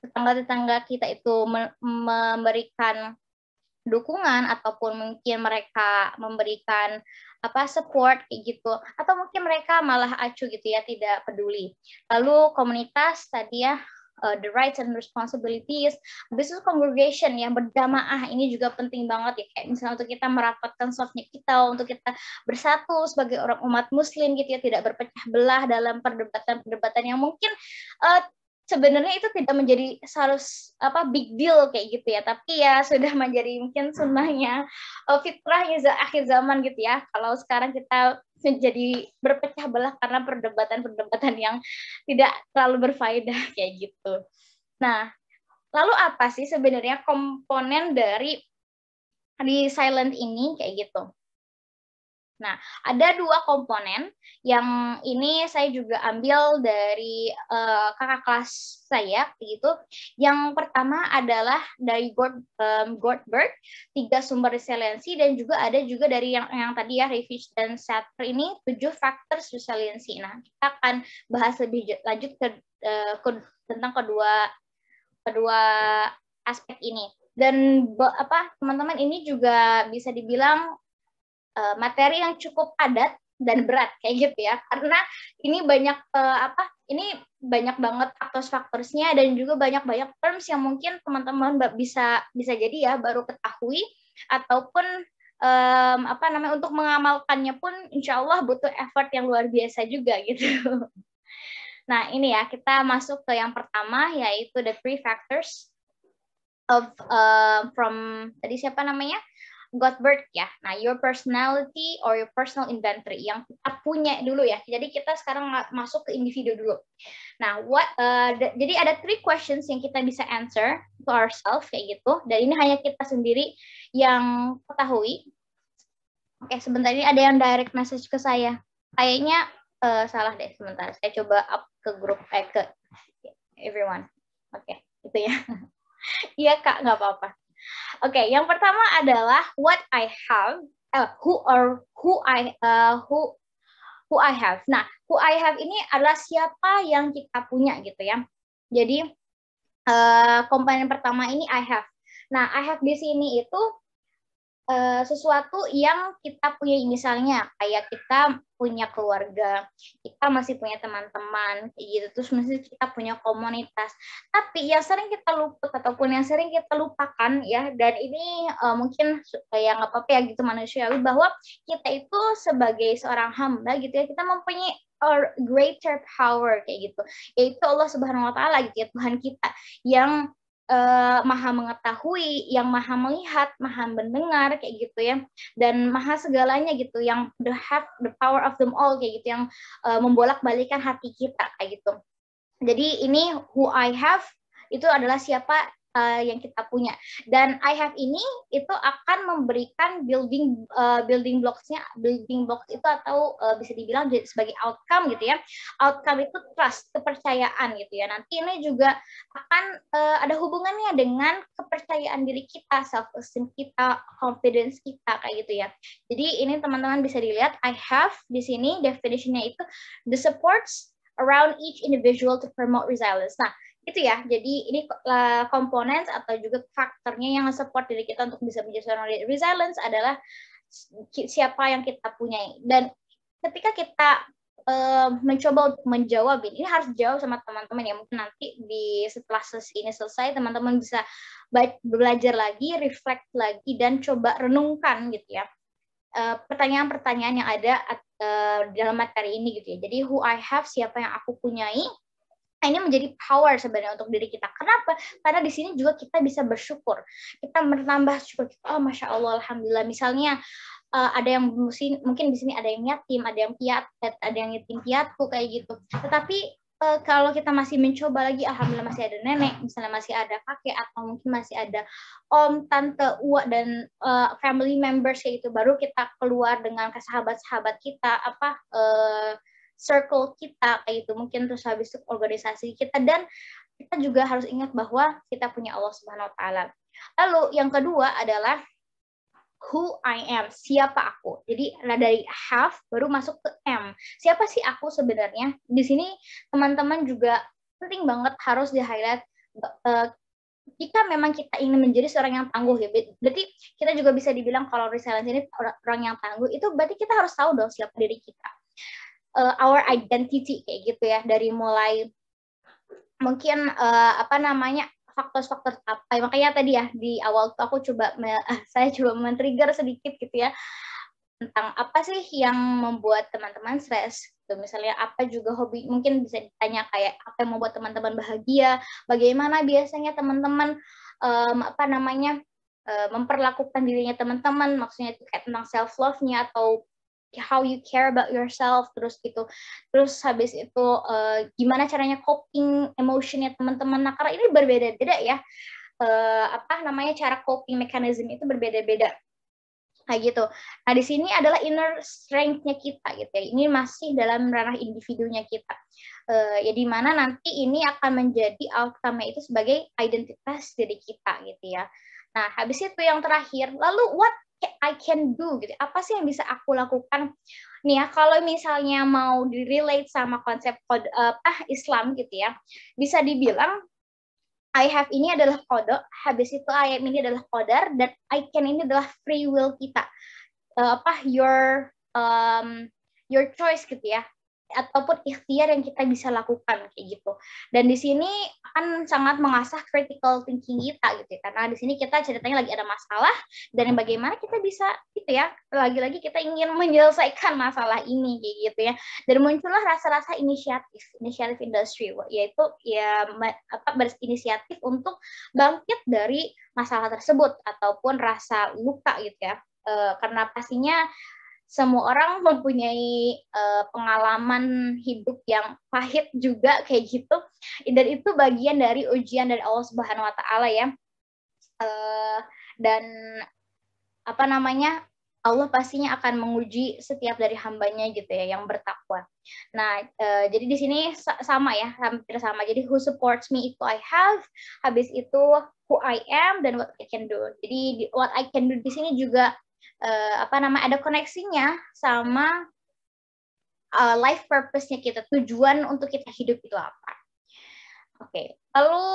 tetangga-tetangga kita itu memberikan dukungan ataupun mungkin mereka memberikan support kayak gitu, atau mungkin mereka malah acuh gitu ya, tidak peduli. Lalu komunitas tadi ya, the rights and responsibilities. Habis itu congregation yang berdamaah, ini juga penting banget ya, kayak misalnya untuk kita merapatkan safnya kita, untuk kita bersatu sebagai orang umat muslim gitu ya, tidak berpecah belah dalam perdebatan-perdebatan yang mungkin sebenarnya itu tidak menjadi harus big deal kayak gitu ya, tapi ya sudah menjadi mungkin sunnahnya fitrahnya akhir zaman gitu ya. Kalau sekarang kita menjadi berpecah belah karena perdebatan-perdebatan yang tidak terlalu berfaedah kayak gitu. Nah, lalu apa sih sebenarnya komponen dari silent ini kayak gitu? Nah, ada 2 komponen yang ini saya juga ambil dari kakak kelas saya, gitu. Yang pertama adalah dari Goldberg, 3 sumber resiliensi, dan juga ada juga dari yang tadi ya, Refish dan Satter ini 7 faktor resiliensi. Nah, kita akan bahas lebih lanjut tentang kedua aspek ini. Dan teman-teman, ini juga bisa dibilang materi yang cukup padat dan berat kayak gitu ya, karena ini banyak banyak banget faktor-faktornya, dan juga banyak terms yang mungkin teman-teman bisa jadi ya baru ketahui, ataupun untuk mengamalkannya pun insya Allah butuh effort yang luar biasa juga gitu. Nah, ini ya, kita masuk ke yang pertama, yaitu the 3 factors of from tadi siapa namanya? Goldberg ya. Nah, your personality or your personal inventory yang kita punya dulu ya. Jadi kita sekarang masuk ke individu dulu. Nah, jadi ada 3 questions yang kita bisa answer to ourselves kayak gitu. Dan ini hanya kita sendiri yang ketahui. Oke, sebentar, ini ada yang direct message ke saya. Kayaknya salah deh, sebentar. Saya coba up ke grup ke everyone. Oke, itu ya. Iya Kak, nggak apa-apa. Oke, yang pertama adalah what I have, who I have. Nah, who I have ini adalah siapa yang kita punya gitu ya. Jadi komponen pertama ini I have. Nah, I have di sini itu sesuatu yang kita punya, misalnya kayak kita punya keluarga, kita masih punya teman-teman kayak gitu, terus masih kita punya komunitas. Tapi yang sering kita lupa ataupun yang sering kita lupakan ya, dan ini mungkin kayak nggak apa-apa ya gitu, manusiawi, bahwa kita itu sebagai seorang hamba gitu ya, kita mempunyai greater power kayak gitu, yaitu Allah Subhanahu Wa Taala gitu ya, Tuhan kita yang maha mengetahui, yang maha melihat, maha mendengar kayak gitu ya, dan maha segalanya gitu, yang the power of them all kayak gitu, yang membolak-balikan hati kita kayak gitu. Jadi ini who I have itu adalah siapa yang kita punya, dan I have ini itu akan memberikan building blocks itu, atau bisa dibilang sebagai outcome gitu ya. Outcome itu trust, kepercayaan gitu ya. Nanti ini juga akan ada hubungannya dengan kepercayaan diri kita, self esteem kita, confidence kita kayak gitu ya. Jadi ini teman-teman bisa dilihat, I have di sini definitionnya itu the supports around each individual to promote resilience. Nah, itu ya, jadi ini komponen atau juga faktornya yang support diri kita untuk bisa menjadi seorang resilience adalah siapa yang kita punya. Dan ketika kita mencoba untuk menjawab ini harus jawab sama teman-teman ya, mungkin nanti setelah sesi ini selesai teman-teman bisa belajar lagi, reflect lagi, dan coba renungkan gitu ya pertanyaan-pertanyaan yang ada dalam materi ini gitu ya. Jadi who I have, siapa yang aku punyai, ini menjadi power sebenarnya untuk diri kita. Kenapa? Karena di sini juga kita bisa bersyukur. Kita menambah syukur. Oh, Masya Allah, Alhamdulillah. Misalnya ada yang mungkin di sini ada yang yatim, ada yang yatim piatu kayak gitu. Tetapi kalau kita masih mencoba lagi, Alhamdulillah masih ada nenek, misalnya masih ada kakek, atau mungkin masih ada om, tante, uak, dan family members kayak gitu. Baru kita keluar dengan sahabat-sahabat kita, circle kita kayak gitu, mungkin terus habis itu organisasi kita, dan kita juga harus ingat bahwa kita punya Allah Subhanahu Wa Taala. Lalu yang kedua adalah who I am, siapa aku. Jadi dari have baru masuk ke am. Siapa sih aku sebenarnya? Di sini teman-teman juga penting banget harus di highlight jika memang kita ingin menjadi seorang yang tangguh, ya, berarti kita juga bisa dibilang kalau resilience ini orang yang tangguh, itu berarti kita harus tahu dong siapa diri kita, our identity kayak gitu ya, dari mulai mungkin faktor-faktor apa, makanya tadi ya di awal tuh saya coba men-trigger sedikit gitu ya tentang apa sih yang membuat teman-teman stres. Misalnya apa juga hobi, mungkin bisa ditanya kayak apa yang membuat teman-teman bahagia, bagaimana biasanya teman-teman memperlakukan dirinya teman-teman, maksudnya itu kayak tentang self love-nya atau how you care about yourself, terus habis itu gimana caranya coping emotionnya teman-teman. Nah, karena ini berbeda-beda ya, cara coping mechanism itu berbeda-beda kayak gitu. Nah, di sini adalah inner strength-nya kita gitu ya. Ini masih dalam ranah individunya kita. Ya di mana nanti ini akan menjadi outcome-nya itu sebagai identitas diri kita gitu ya. Nah, habis itu yang terakhir, lalu what I can do gitu. Apa sih yang bisa aku lakukan? Nih ya, kalau misalnya mau di-relate sama konsep Islam gitu ya, bisa dibilang I have ini adalah kode, habis itu I am ini adalah qadar, dan I can ini adalah free will kita. Your choice gitu ya, ataupun ikhtiar yang kita bisa lakukan kayak gitu. Dan di sini akan sangat mengasah critical thinking kita gitu ya, karena di sini kita ceritanya lagi ada masalah dan bagaimana kita bisa gitu ya, lagi-lagi kita ingin menyelesaikan masalah ini kayak gitu ya. Dan muncullah rasa-rasa inisiatif industri, yaitu ya berinisiatif untuk bangkit dari masalah tersebut ataupun rasa luka gitu ya. Karena pastinya semua orang mempunyai pengalaman hidup yang pahit juga kayak gitu, dan itu bagian dari ujian dari Allah Subhanahu Wa Taala ya. Dan Allah pastinya akan menguji setiap dari hambanya gitu ya yang bertakwa. Nah, jadi di sini sama ya, hampir sama. Jadi who supports me itu I have, habis itu who I am dan what I can do. Jadi what I can do di sini juga ada koneksinya sama life purpose-nya kita, tujuan untuk kita hidup itu apa. Oke. Lalu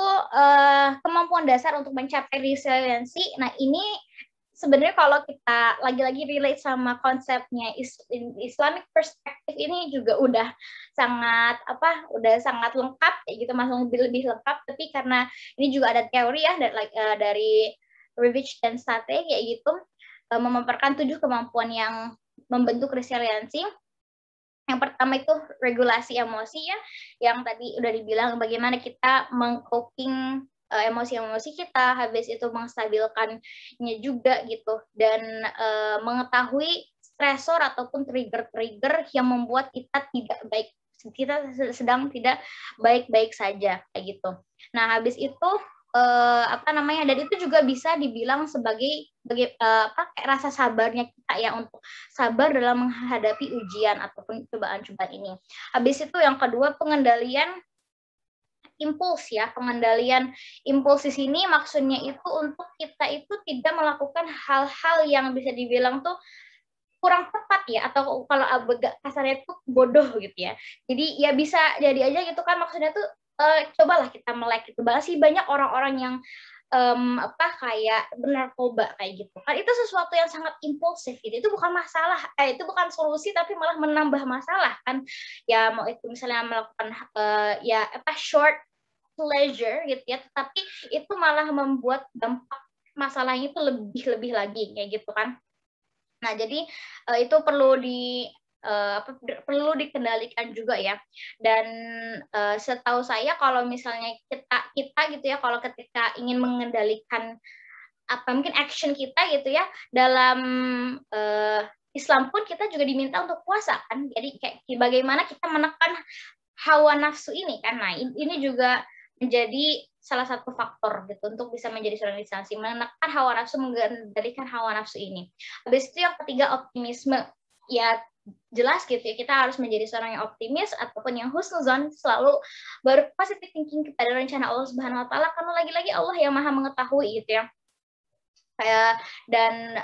kemampuan dasar untuk mencapai resiliensi. Nah, ini sebenarnya kalau kita lagi-lagi relate sama konsepnya Islamic perspective, ini juga udah sangat lengkap kayak gitu, masuk lebih lengkap. Tapi karena ini juga ada teori ya dari Revich dan State kayak gitu, memaparkan 7 kemampuan yang membentuk resiliensi. Yang pertama itu regulasi emosi ya, yang tadi udah dibilang bagaimana kita meng-coping emosi-emosi kita, habis itu menstabilkannya juga gitu, dan mengetahui stresor ataupun trigger-trigger yang membuat kita sedang tidak baik-baik saja kayak gitu. Nah, habis itu dan itu juga bisa dibilang sebagai rasa sabarnya kita ya, untuk sabar dalam menghadapi ujian ataupun cobaan-cobaan ini. Habis itu yang kedua, pengendalian impuls ya. Pengendalian impuls di sini maksudnya itu untuk kita itu tidak melakukan hal-hal yang bisa dibilang tuh kurang tepat ya, atau kalau kasarnya itu bodoh gitu ya. Jadi ya bisa jadi aja gitu kan, maksudnya tuh cobalah kita melek gitu. Masih banyak orang-orang yang kayak narkoba kayak gitu kan, itu sesuatu yang sangat impulsif gitu. Itu bukan masalah, itu bukan solusi, tapi malah menambah masalah kan ya. Mau itu misalnya melakukan short pleasure gitu ya, tetapi itu malah membuat dampak masalahnya itu lebih lagi kayak gitu kan. Nah, jadi itu perlu dikendalikan juga ya. Dan setahu saya kalau misalnya kita gitu ya, kalau ketika ingin mengendalikan mungkin action kita gitu ya, dalam Islam pun kita juga diminta untuk puasa kan. Jadi kayak bagaimana kita menekan hawa nafsu ini kan. Nah, ini juga menjadi salah satu faktor gitu untuk bisa menjadi seorang resiliensi, menekan hawa nafsu, mengendalikan hawa nafsu ini. Habis itu yang ketiga, optimisme. Ya jelas gitu ya, kita harus menjadi seorang yang optimis ataupun yang husnuzon, selalu positive thinking kepada rencana Allah Subhanahu Wa Taala, karena lagi-lagi Allah yang maha mengetahui gitu ya. Dan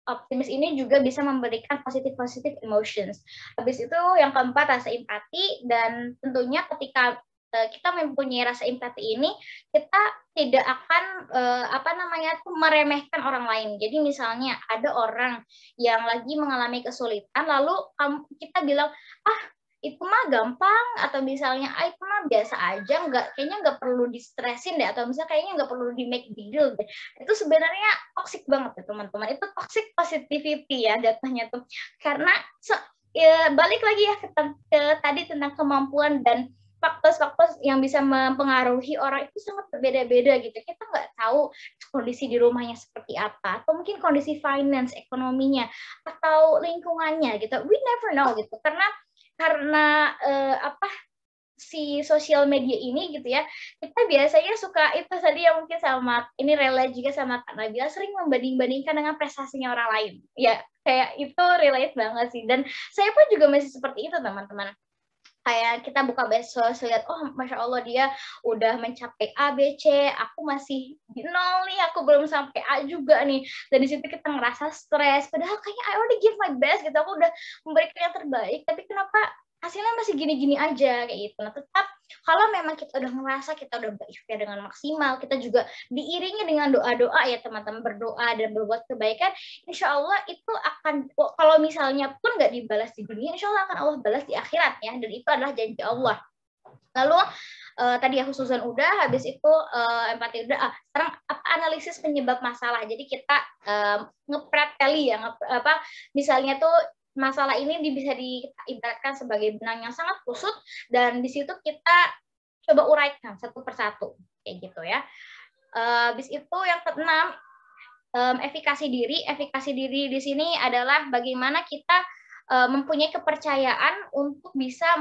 optimis ini juga bisa memberikan positive emotions. Habis itu yang keempat, rasa empati. Dan tentunya ketika kita mempunyai rasa empati ini, kita tidak akan meremehkan orang lain. Jadi misalnya ada orang yang lagi mengalami kesulitan, lalu kita bilang, itu mah gampang, atau misalnya itu mah biasa aja, kayaknya nggak perlu di-stressin deh, atau misalnya kayaknya nggak perlu di make big deal deh. Itu sebenarnya toxic banget ya teman-teman. Itu toxic positivity ya jatuhnya tuh. Karena balik lagi ya ke tadi tentang kemampuan dan faktor-faktor yang bisa mempengaruhi orang itu sangat berbeda-beda gitu. Kita nggak tahu kondisi di rumahnya seperti apa, atau mungkin kondisi finance, ekonominya, atau lingkungannya gitu. We never know gitu. Karena si sosial media ini gitu ya, kita biasanya suka itu tadi yang mungkin sama ini relate juga sama Kak Nabila, sering membanding-bandingkan dengan prestasinya orang lain. Ya, kayak itu relate banget sih. Dan saya pun juga masih seperti itu teman-teman. Kayak kita buka medsos, lihat, oh Masya Allah dia udah mencapai A, B, C, aku masih di nol nih, aku belum sampai A juga nih. Dan di situ kita ngerasa stres, padahal kayaknya I already give my best gitu, aku udah memberikan yang terbaik, tapi kenapa hasilnya masih gini-gini aja kayak gitu. Nah, tetap kalau memang kita udah ngerasa kita udah berikhtiar dengan maksimal, kita juga diiringi dengan doa-doa ya teman-teman, berdoa dan berbuat kebaikan, insya Allah itu akan, kalau misalnya pun nggak dibalas di dunia, insya Allah akan Allah balas di akhirat ya, dan itu adalah janji Allah. Lalu tadi ya khususan udah, habis itu empati udah. Sekarang analisis penyebab masalah. Jadi kita ngepreteli ya, misalnya tuh masalah ini bisa diibaratkan sebagai benang yang sangat kusut, dan di situ kita coba uraikan satu persatu kayak gitu ya. Habis itu yang keenam, efikasi diri. Efikasi diri di sini adalah bagaimana kita mempunyai kepercayaan untuk bisa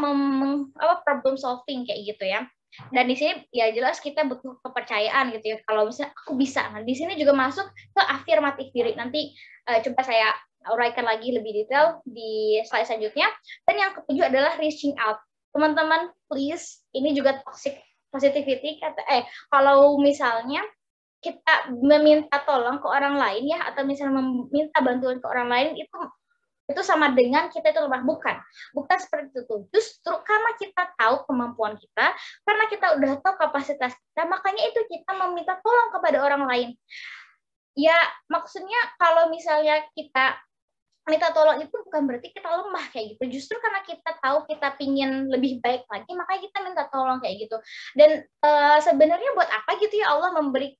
problem solving kayak gitu ya. Dan di sini ya jelas kita butuh kepercayaan gitu ya. Kalau misalnya aku bisa, nah di sini juga masuk ke afirmatif diri. Nanti coba saya uraikan lagi lebih detail di slide selanjutnya. Dan yang ketujuh adalah reaching out. Teman-teman, please, ini juga toxic positivity. Kalau misalnya kita meminta tolong ke orang lain ya, atau misalnya meminta bantuan ke orang lain, itu sama dengan kita itu lemah. Bukan seperti itu. Justru karena kita tahu kemampuan kita, karena kita udah tahu kapasitas kita, makanya itu kita meminta tolong kepada orang lain. Ya, maksudnya kalau misalnya kita minta tolong itu bukan berarti kita lemah kayak gitu. Justru karena kita tahu kita pingin lebih baik lagi, makanya kita minta tolong kayak gitu. Dan sebenarnya buat apa gitu ya Allah memberi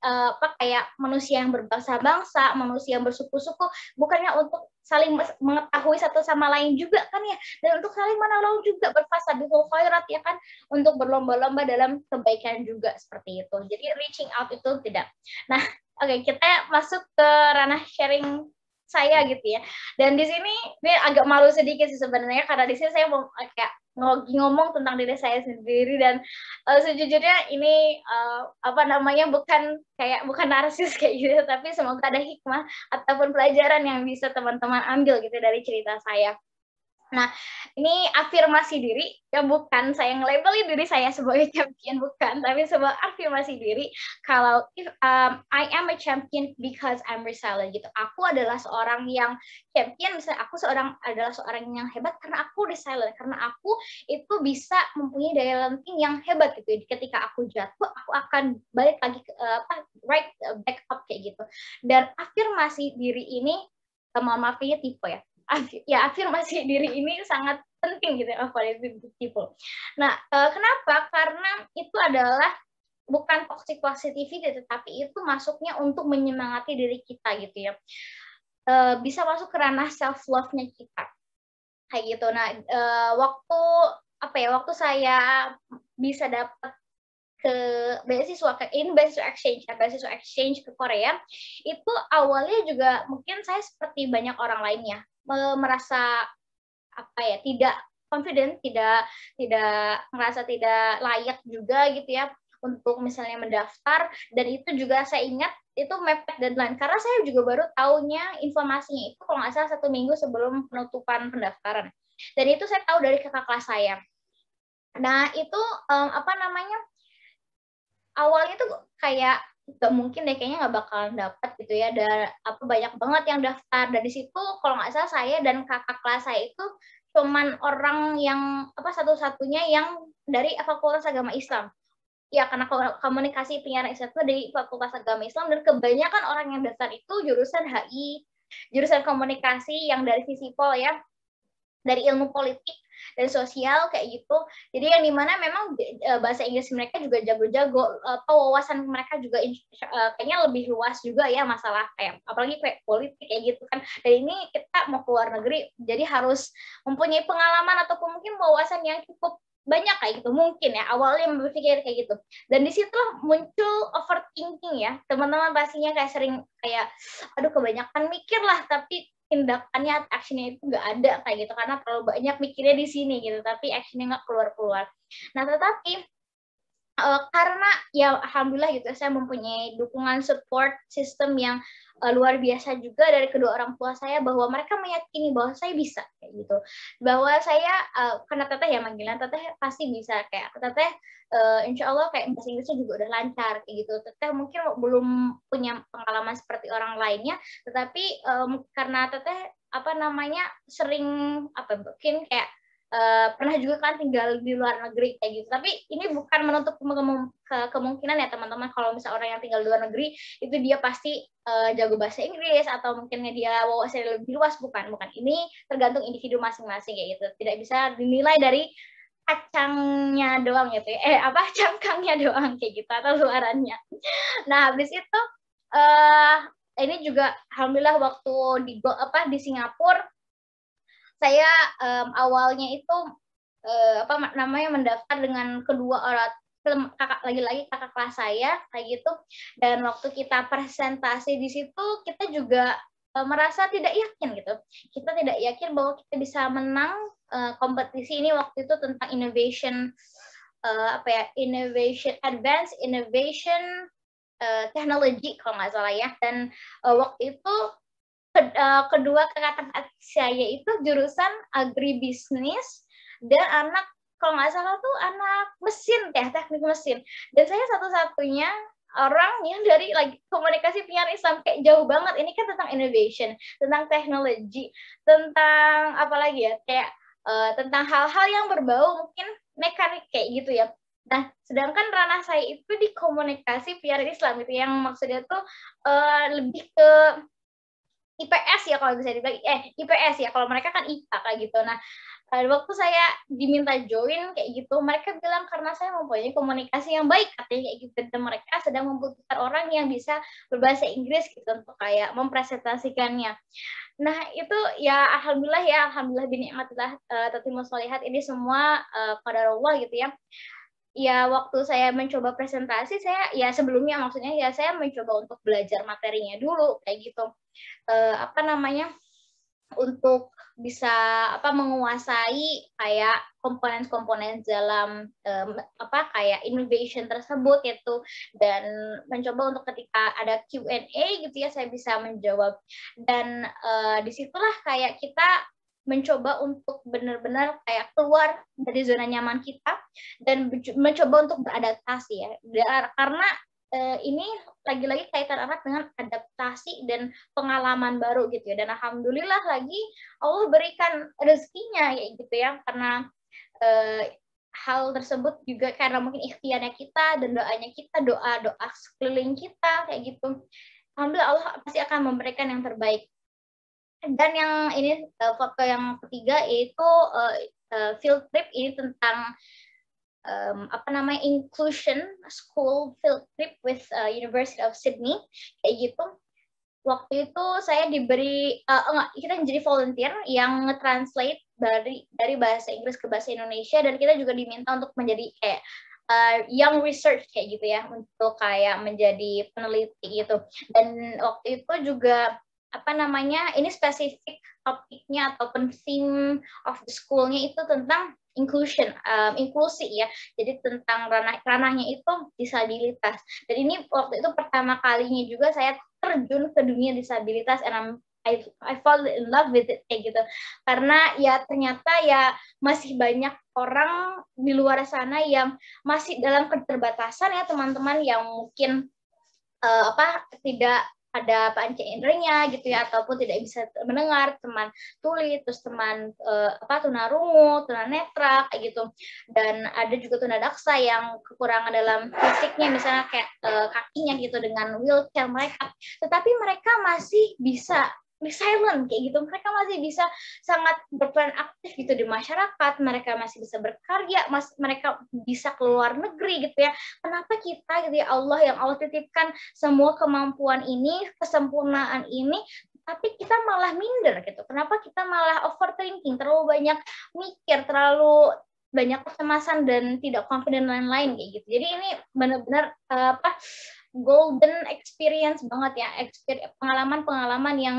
kayak manusia yang berbangsa-bangsa, manusia yang bersuku-suku, bukannya untuk saling mengetahui satu sama lain juga kan ya, dan untuk saling menolong juga, berfasadul khairat ya kan, untuk berlomba-lomba dalam kebaikan juga seperti itu. Jadi reaching out itu tidak. Nah, oke, kita masuk ke ranah sharing saya gitu ya. Dan di sini agak malu sedikit sih sebenarnya, karena di sini saya mau kayak ngomong tentang diri saya sendiri, dan sejujurnya ini bukan narsis kayak gitu, tapi semoga ada hikmah ataupun pelajaran yang bisa teman-teman ambil gitu dari cerita saya. Nah, ini afirmasi diri, ya bukan saya nge-labelin diri saya sebagai champion, bukan, tapi sebuah afirmasi diri kalau I am a champion because I'm resilient gitu. Aku adalah seorang yang champion, misalnya aku adalah seorang yang hebat karena aku resilient, karena aku itu bisa mempunyai daya lenting yang hebat gitu. Ketika aku jatuh, aku akan balik lagi right back up kayak gitu. Dan afirmasi diri ini, mohon maaf ini tipe ya, afirmasi diri ini sangat penting gitu ya, people. Nah, kenapa? Karena itu adalah bukan toxic positivity, tetapi itu masuknya untuk menyemangati diri kita gitu ya. Bisa masuk ke ranah self love-nya kita kayak gitu. Nah, waktu saya bisa dapat ke beasiswa exchange ke Korea, itu awalnya juga mungkin saya seperti banyak orang lainnya merasa tidak confident, tidak merasa tidak layak juga gitu ya untuk misalnya mendaftar. Dan itu juga saya ingat itu mepet deadline, karena saya juga baru tahunya informasinya itu kalau nggak salah 1 minggu sebelum penutupan pendaftaran, dan itu saya tahu dari kakak kelas saya. Nah itu awalnya tuh kayak gak mungkin deh, kayaknya nggak bakalan dapat gitu ya, dan banyak banget yang daftar. Dari situ kalau nggak salah saya dan kakak kelas saya itu cuman orang yang satu-satunya yang dari Fakultas Agama Islam. Ya, karena komunikasi penyiaran Islam itu dari Fakultas Agama Islam, dan kebanyakan orang yang daftar itu jurusan HI, jurusan komunikasi yang dari Visipol ya, dari ilmu politik dan sosial kayak gitu. Jadi yang dimana memang bahasa Inggris mereka juga jago-jago, wawasan mereka juga kayaknya lebih luas juga ya, masalah kayak apalagi kayak politik kayak gitu kan. Dan ini kita mau keluar negeri, jadi harus mempunyai pengalaman ataupun mungkin wawasan yang cukup banyak kayak gitu mungkin ya, awalnya berpikir kayak gitu. Dan disitulah muncul overthinking ya, teman-teman pastinya kayak sering kayak aduh kebanyakan mikir lah, tapi tindakannya, actionnya itu nggak ada kayak gitu, karena terlalu banyak mikirnya di sini gitu, tapi actionnya nggak keluar-keluar. Nah tetapi karena ya alhamdulillah gitu, saya mempunyai dukungan support system yang luar biasa juga dari kedua orang tua saya, bahwa mereka meyakini bahwa saya bisa kayak gitu, bahwa saya karena teteh ya manggilan teteh pasti bisa, kayak teteh insya Allah kayak bahasa Inggrisnya juga udah lancar kayak gitu. Teteh mungkin belum punya pengalaman seperti orang lainnya, tetapi karena teteh sering mungkin kayak pernah juga kan tinggal di luar negeri kayak gitu. Tapi ini bukan menutup kemungkinan ya teman-teman, kalau misalnya orang yang tinggal di luar negeri itu dia pasti jago bahasa Inggris atau mungkinnya dia wawasannya lebih luas, bukan. Ini tergantung individu masing-masing kayak gitu. Tidak bisa dinilai dari kacangnya doang gitu ya. Cangkangnya doang kayak gitu atau luarannya. Nah, habis itu ini juga alhamdulillah waktu di Singapura saya awalnya itu mendaftar dengan kedua orang kakak kelas saya kayak gitu, dan waktu kita presentasi di situ kita juga merasa tidak yakin gitu. Kita tidak yakin bahwa kita bisa menang kompetisi ini waktu itu tentang innovation advanced innovation technology kalau nggak salah ya. Dan waktu itu kedua kakak saya itu jurusan agribisnis dan kalau nggak salah tuh anak mesin ya, teknik mesin. Dan saya satu-satunya orang yang dari komunikasi penyiaran Islam, kayak jauh banget. Ini kan tentang innovation, tentang teknologi, tentang apa lagi ya, kayak tentang hal-hal yang berbau mungkin mekanik kayak gitu ya. Nah, sedangkan ranah saya itu di komunikasi penyiaran Islam gitu, yang maksudnya tuh lebih ke IPS ya kalau bisa dibilang, IPS ya kalau mereka kan IPA kayak gitu. Nah, waktu saya diminta join kayak gitu, mereka bilang karena saya mempunyai komunikasi yang baik katanya kayak gitu, dan mereka sedang membutuhkan orang yang bisa berbahasa Inggris gitu untuk kayak mempresentasikannya. Nah, itu ya alhamdulillah binikmatillah tatimmus sholihat, ini semua qadarullah gitu ya. Ya waktu saya mencoba presentasi, saya ya sebelumnya maksudnya ya saya mencoba untuk belajar materinya dulu kayak gitu, untuk bisa menguasai kayak komponen-komponen dalam kayak innovation tersebut gitu, dan mencoba untuk ketika ada Q&A gitu ya saya bisa menjawab. Dan disitulah kayak kita mencoba untuk benar-benar kayak keluar dari zona nyaman kita dan mencoba untuk beradaptasi ya, karena ini lagi-lagi kaitan erat dengan adaptasi dan pengalaman baru gitu ya. Dan alhamdulillah lagi Allah berikan rezekinya ya gitu ya, karena hal tersebut juga karena mungkin ikhtiarnya kita dan doanya kita, doa sekeliling kita kayak gitu. Alhamdulillah Allah pasti akan memberikan yang terbaik. Dan yang ini faktor yang ketiga yaitu field trip, ini tentang inclusion school field trip with University of Sydney kayak gitu. Waktu itu saya diberi kita jadi volunteer yang nge-translate dari bahasa Inggris ke bahasa Indonesia, dan kita juga diminta untuk menjadi kayak young research kayak gitu ya, untuk kayak menjadi peneliti gitu. Dan waktu itu juga ini spesifik topiknya ataupun theme of the school-nya itu tentang inclusion, inklusi ya. Jadi tentang ranahnya itu disabilitas. Dan ini waktu itu pertama kalinya juga saya terjun ke dunia disabilitas, and I fall in love with it kayak gitu. Karena ya ternyata ya masih banyak orang di luar sana yang masih dalam keterbatasan ya teman-teman, yang mungkin tidak ada panca inderanya gitu ya, ataupun tidak bisa mendengar, teman tuli, terus teman tunarungu, tunanetra kayak gitu. Dan ada juga tunadaksa yang kekurangan dalam fisiknya, misalnya kayak kakinya gitu dengan wheelchair mereka, tetapi mereka masih bisa silent kayak gitu, mereka masih bisa sangat berperan aktif gitu di masyarakat, mereka masih bisa berkarya, mereka bisa keluar negeri gitu ya. Kenapa kita gitu ya, Allah titipkan semua kemampuan ini, kesempurnaan ini, tapi kita malah minder gitu. Kenapa kita malah overthinking, terlalu banyak mikir, terlalu banyak kecemasan dan tidak confident lain-lain kayak gitu. Jadi ini benar-benar golden experience banget ya, pengalaman-pengalaman yang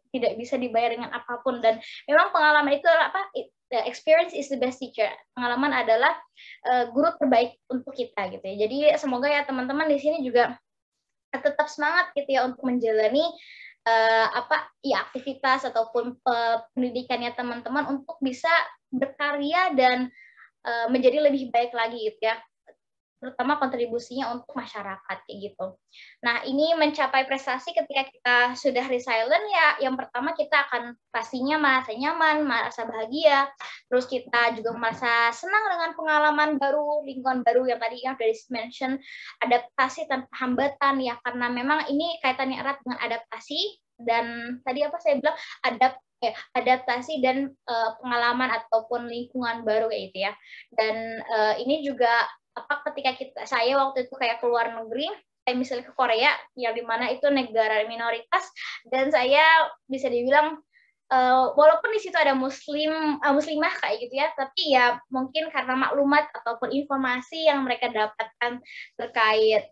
tidak bisa dibayar dengan apapun. Dan memang pengalaman itu adalah the experience is the best teacher. Pengalaman adalah guru terbaik untuk kita gitu ya. Jadi semoga ya teman-teman di sini juga tetap semangat gitu ya untuk menjalani aktivitas ataupun pendidikannya teman-teman untuk bisa berkarya dan menjadi lebih baik lagi gitu ya, terutama kontribusinya untuk masyarakat kayak gitu. Nah, ini mencapai prestasi ketika kita sudah resilient ya, yang pertama kita akan pastinya merasa nyaman, merasa bahagia, terus kita juga merasa senang dengan pengalaman baru, lingkungan baru yang tadi yang sudah mention, adaptasi tanpa hambatan ya, karena memang ini kaitannya erat dengan adaptasi dan tadi saya bilang adaptasi dan pengalaman ataupun lingkungan baru kayak gitu ya. Dan ini juga ketika saya waktu itu kayak keluar negeri, kayak misalnya ke Korea, yang dimana itu negara minoritas, dan saya bisa dibilang walaupun di situ ada muslimah kayak gitu ya, tapi ya mungkin karena maklumat ataupun informasi yang mereka dapatkan terkait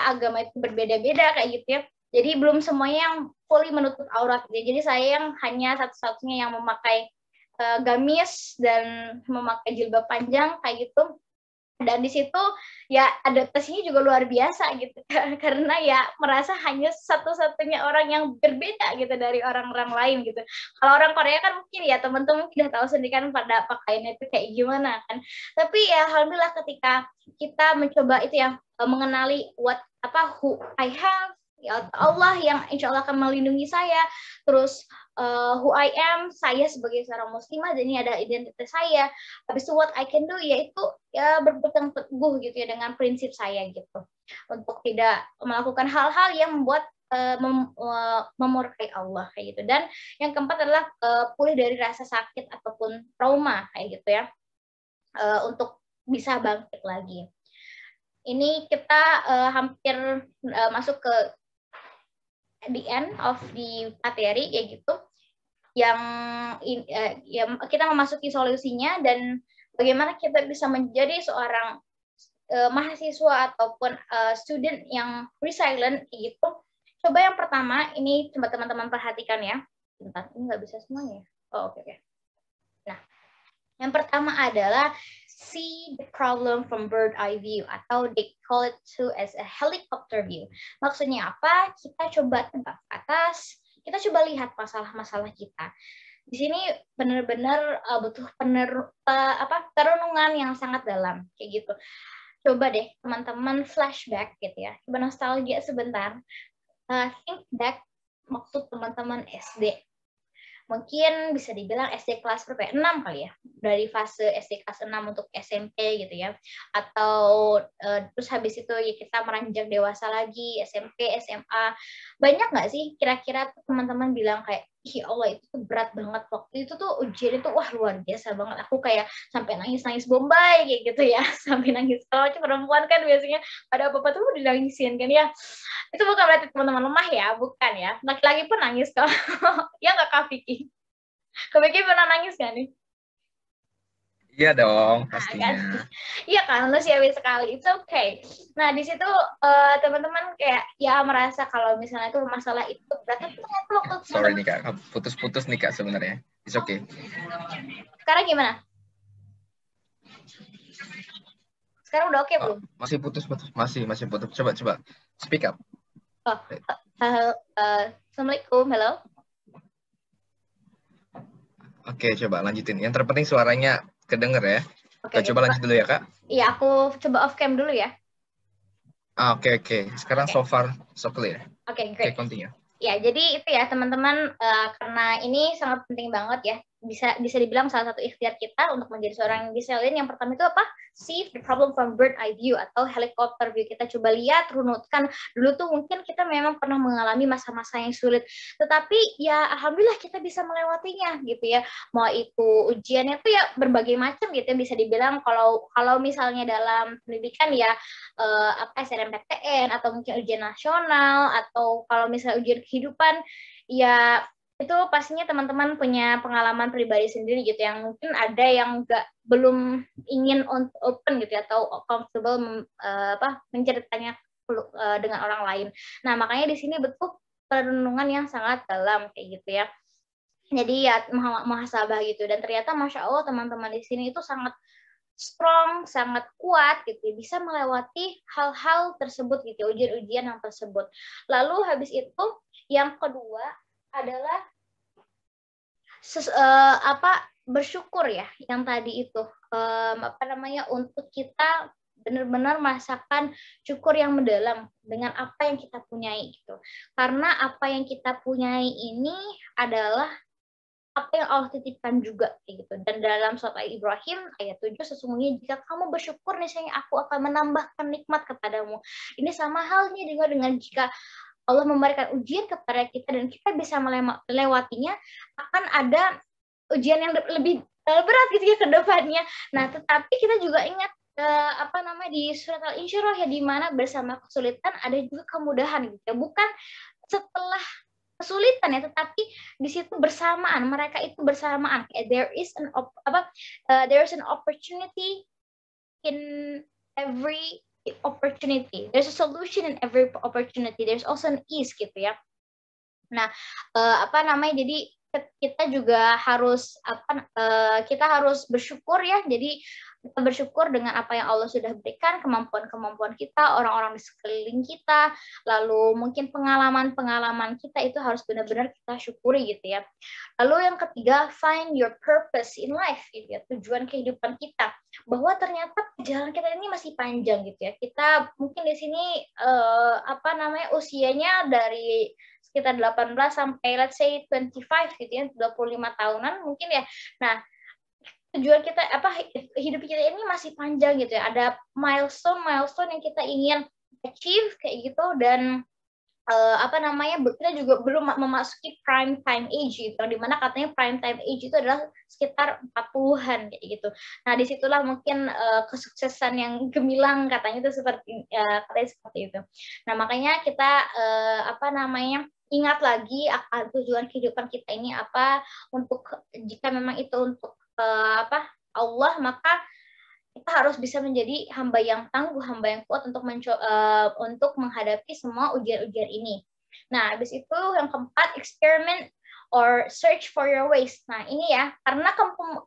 agama itu berbeda-beda kayak gitu ya. Jadi belum semuanya yang fully menutup aurat. Jadi saya yang hanya satu-satunya yang memakai gamis dan memakai jilbab panjang kayak gitu. Dan di situ ya adaptasinya juga luar biasa gitu, karena ya merasa hanya satu-satunya orang yang berbeda gitu dari orang-orang lain gitu. Kalau orang Korea kan mungkin ya teman-teman sudah tahu sendiri kan pada pakaiannya itu kayak gimana kan. Tapi ya alhamdulillah ketika kita mencoba itu ya mengenali who I have, ya Allah yang insya Allah akan melindungi saya, terus who I am, saya sebagai seorang muslimah, dan ini ada identitas saya. Habis itu what I can do, yaitu ya berpegang teguh gitu ya dengan prinsip saya gitu, untuk tidak melakukan hal-hal yang membuat memurkai Allah kayak gitu. Dan yang keempat adalah pulih dari rasa sakit ataupun trauma kayak gitu ya, untuk bisa bangkit lagi. Ini kita hampir masuk ke the end of the materi kayak gitu, yang kita memasuki solusinya dan bagaimana kita bisa menjadi seorang mahasiswa ataupun student yang resilient gitu. Coba yang pertama, ini coba teman-teman perhatikan ya. Bentar, ini nggak bisa semuanya. Oh, oke. Nah, yang pertama adalah see the problem from bird eye view, atau they call it too as a helicopter view. Maksudnya apa? Kita coba tebak ke atas, kita coba lihat masalah-masalah kita. Di sini benar-benar butuh perenungan yang sangat dalam kayak gitu. Coba deh teman-teman flashback gitu ya, coba nostalgia sebentar. Think back waktu teman-teman SD. Mungkin bisa dibilang SD kelas berapa ya? 6 kali ya, dari fase SD kelas 6 untuk SMP gitu ya, atau terus habis itu ya kita meranjak dewasa lagi, SMP, SMA. Banyak nggak sih kira-kira teman-teman bilang kayak, ih Allah itu tuh berat banget, waktu itu tuh ujian itu wah luar biasa banget, aku kayak sampai nangis-nangis bombay kayak gitu ya, sampai nangis. Kalau perempuan kan biasanya pada apa-apa tuh dinangisin kan ya. Itu bukan berarti teman-teman lemah ya, bukan ya. Laki-laki pun nangis kok. Ya nggak Kak Vicky? Kak Vicky pernah nangis nggak nih? Iya dong, pastinya. Iya kan, manusiawi sekali. It's okay. Nah, di situ teman-teman kayak ya merasa kalau misalnya itu masalah itu berarti sorry nih Kak, putus-putus nih Kak sebenarnya. It's okay. Sekarang gimana? Sekarang udah oke belum? Masih putus-putus, masih putus. Coba speak up. Assalamualaikum, hello. Oke, coba lanjutin. Yang terpenting suaranya kedenger ya. Oke, coba lanjut dulu ya Kak. Iya, aku coba off cam dulu ya. Oke. Sekarang so far so clear. Oke, great. Continue. Ya, jadi itu ya teman-teman, karena ini sangat penting banget ya. Bisa dibilang salah satu ikhtiar kita untuk menjadi seorang giselin. Yang pertama itu apa? See the problem from bird eye view atau helicopter view. Kita coba lihat, runutkan. Dulu tuh mungkin kita memang pernah mengalami masa-masa yang sulit, tetapi ya alhamdulillah kita bisa melewatinya gitu ya. Mau itu ujiannya tuh ya berbagai macam gitu ya. Bisa dibilang kalau misalnya dalam pendidikan ya SNMPTN atau mungkin ujian nasional, atau kalau misalnya ujian kehidupan ya itu pastinya teman-teman punya pengalaman pribadi sendiri gitu, yang mungkin ada yang belum ingin open gitu ya, atau comfortable menceritanya dengan orang lain. Nah, makanya di sini betul perenungan yang sangat dalam kayak gitu ya. Jadi ya muhasabah gitu, dan ternyata Masya Allah teman-teman di sini itu sangat strong, sangat kuat gitu, bisa melewati hal-hal tersebut gitu, ujian-ujian yang tersebut. Lalu habis itu yang kedua adalah bersyukur ya, yang tadi itu untuk kita benar-benar merasakan syukur yang mendalam dengan apa yang kita punyai gitu. Karena apa yang kita punyai ini adalah apa yang Allah titipkan juga gitu. Dan dalam surat Ibrahim ayat 7, sesungguhnya jika kamu bersyukur niscaya aku akan menambahkan nikmat kepadamu. Ini sama halnya dengan jika Allah memberikan ujian kepada kita dan kita bisa melewatinya, akan ada ujian yang lebih berat gitu ya ke depannya. Nah, tetapi kita juga ingat di surat Al-Insyirah ya, di mana bersama kesulitan ada juga kemudahan gitu ya. Bukan setelah kesulitan ya, tetapi di situ bersamaan, mereka itu bersamaan. There is an opportunity in every opportunity. There's a solution in every opportunity. There's also an ease gitu ya. Nah, jadi kita juga harus kita harus bersyukur ya. Jadi kita bersyukur dengan apa yang Allah sudah berikan, kemampuan-kemampuan kita, orang-orang di sekeliling kita, lalu mungkin pengalaman-pengalaman kita itu harus benar-benar kita syukuri gitu ya. Lalu yang ketiga, find your purpose in life gitu ya, tujuan kehidupan kita. Bahwa ternyata jalan kita ini masih panjang gitu ya. Kita mungkin di sini usianya dari sekitar 18 sampai let's say 25 gitu ya, 25 tahunan mungkin ya. Nah, tujuan kita hidup kita ini masih panjang gitu ya. Ada milestone yang kita ingin achieve kayak gitu, dan kita juga belum memasuki prime time age gitu, di mana katanya prime time age itu adalah sekitar 40-an kayak gitu. Nah, disitulah mungkin kesuksesan yang gemilang katanya itu seperti itu. Nah, makanya kita ingat lagi akan tujuan kehidupan kita ini apa, untuk jika memang itu untuk Allah, maka kita harus bisa menjadi hamba yang tangguh, hamba yang kuat untuk menghadapi semua ujian-ujian ini. Nah, habis itu yang keempat, experiment or search for your ways. Nah, ini ya, karena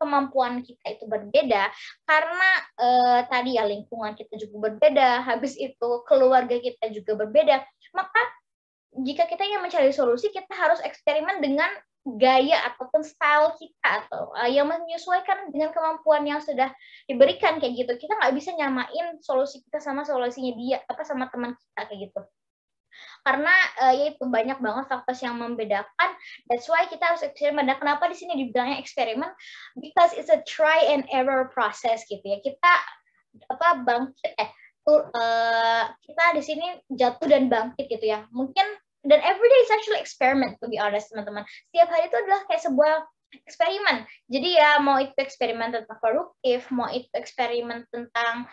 kemampuan kita itu berbeda, karena tadi ya lingkungan kita juga berbeda, habis itu keluarga kita juga berbeda, maka jika kita ingin mencari solusi, kita harus eksperimen dengan gaya ataupun style kita, atau yang menyesuaikan dengan kemampuan yang sudah diberikan kayak gitu. Kita nggak bisa nyamain solusi kita sama solusinya dia, sama teman kita kayak gitu. Karena yaitu banyak banget faktor yang membedakan. That's why kita harus eksperimen. Dan kenapa di sini dibilangnya eksperimen? Because it's a try and error process gitu ya. Kita kita di sini jatuh dan bangkit gitu ya. Mungkin, dan every day is actually experiment, to be honest teman-teman. Setiap hari itu adalah kayak sebuah eksperimen. Jadi ya mau itu eksperimen tentang produktif, mau itu eksperimen tentang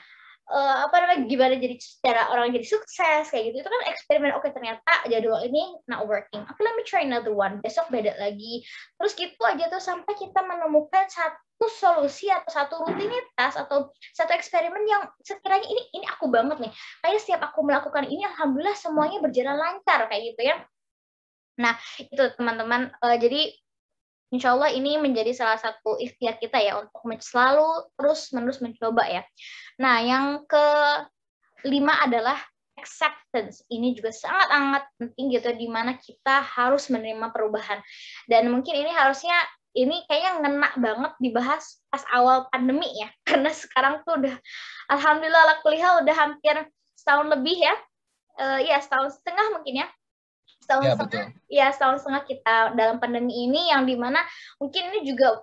gimana jadi cara orang jadi sukses kayak gitu, itu kan eksperimen. Oke, ternyata jadwal ini not working, oke, let me try another one, besok beda lagi, terus gitu aja tuh sampai kita menemukan satu solusi atau satu rutinitas atau satu eksperimen yang sekiranya ini aku banget nih, kayak setiap aku melakukan ini alhamdulillah semuanya berjalan lancar kayak gitu ya. Nah, itu teman-teman, jadi insya Allah ini menjadi salah satu ikhtiar kita ya untuk selalu terus-menerus mencoba ya. Nah, yang kelima adalah acceptance. Ini juga sangat-sangat penting gitu, di mana kita harus menerima perubahan. Dan mungkin ini kayaknya ngena banget dibahas pas awal pandemi ya. Karena sekarang tuh udah alhamdulillah udah hampir setahun lebih ya. Ya setahun setengah mungkin ya. Setahun setengah kita dalam pandemi ini, yang dimana mungkin ini juga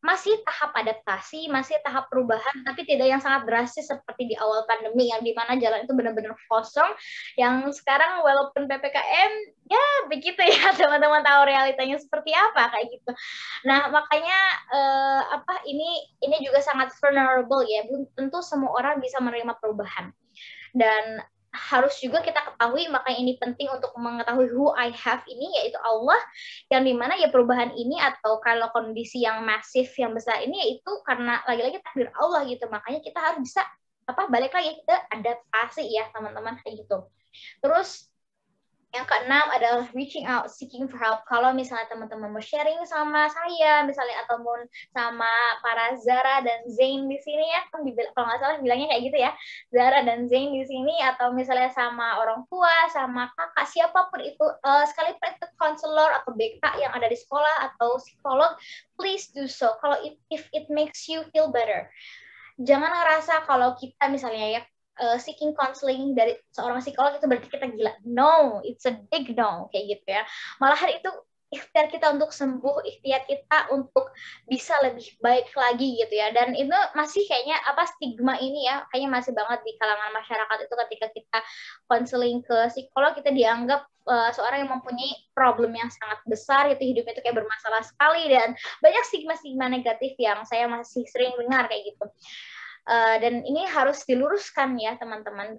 masih tahap adaptasi, masih tahap perubahan, tapi tidak yang sangat drastis seperti di awal pandemi, yang dimana jalan itu benar-benar kosong. Yang sekarang walaupun PPKM, ya begitu ya, teman-teman tahu realitanya seperti apa kayak gitu. Nah makanya ini juga sangat vulnerable ya. Belum tentu semua orang bisa menerima perubahan, dan harus juga kita ketahui, makanya ini penting untuk mengetahui who I have ini, yaitu Allah, yang dimana ya perubahan ini atau kalau kondisi yang masif, yang besar ini, yaitu karena lagi-lagi takdir Allah gitu. Makanya kita harus bisa balik lagi ke adaptasi ya teman-teman kayak gitu. Terus yang keenam adalah reaching out, seeking for help. Kalau misalnya teman-teman mau sharing sama saya, misalnya ataupun sama para Zara dan Zain di sini ya, kalau nggak salah bilangnya kayak gitu ya, Zara dan Zain di sini, atau misalnya sama orang tua, sama kakak, siapapun itu, sekalipun itu konselor atau BK yang ada di sekolah atau psikolog, please do so. Kalau if it makes you feel better. Jangan ngerasa kalau kita misalnya ya, seeking counseling dari seorang psikolog itu berarti kita gila. No, it's a big no kayak gitu ya. Malahan itu ikhtiar kita untuk sembuh, ikhtiar kita untuk bisa lebih baik lagi gitu ya. Dan itu masih kayaknya stigma ini ya, kayaknya masih banget di kalangan masyarakat itu, ketika kita counseling ke psikolog kita dianggap seorang yang mempunyai problem yang sangat besar, itu hidupnya itu kayak bermasalah sekali, dan banyak stigma-stigma negatif yang saya masih sering dengar kayak gitu. Dan ini harus diluruskan ya teman-teman.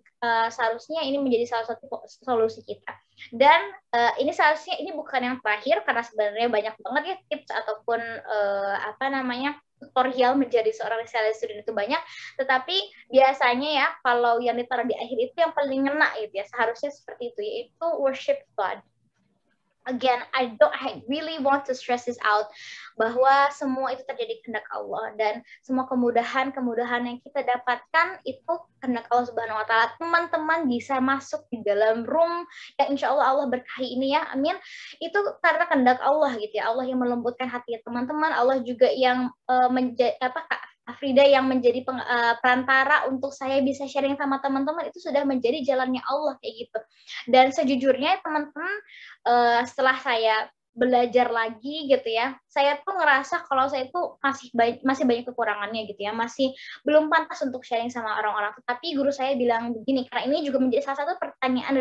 Seharusnya ini menjadi salah satu solusi kita. Dan ini seharusnya ini bukan yang terakhir, karena sebenarnya banyak banget ya tips ataupun tutorial menjadi seorang resilient student itu banyak. Tetapi biasanya ya kalau yang ditaruh di akhir itu yang paling ngena gitu ya, seharusnya seperti itu, yaitu worship God. Again, I really want to stress this out, bahwa semua itu terjadi kehendak Allah, dan semua kemudahan yang kita dapatkan itu kehendak Allah Subhanahu wa Ta'ala. Teman-teman bisa masuk di dalam room yang insya Allah berkahi ini ya, amin. Itu karena kehendak Allah gitu ya. Allah yang melembutkan hati teman-teman, Allah juga yang Afrida yang menjadi perantara untuk saya bisa sharing sama teman-teman, itu sudah menjadi jalannya Allah kayak gitu. Dan sejujurnya teman-teman, setelah saya belajar lagi gitu ya, saya tuh ngerasa kalau saya tuh masih banyak kekurangannya gitu ya, masih belum pantas untuk sharing sama orang-orang. Tapi guru saya bilang begini, karena ini juga menjadi salah satu pertanyaan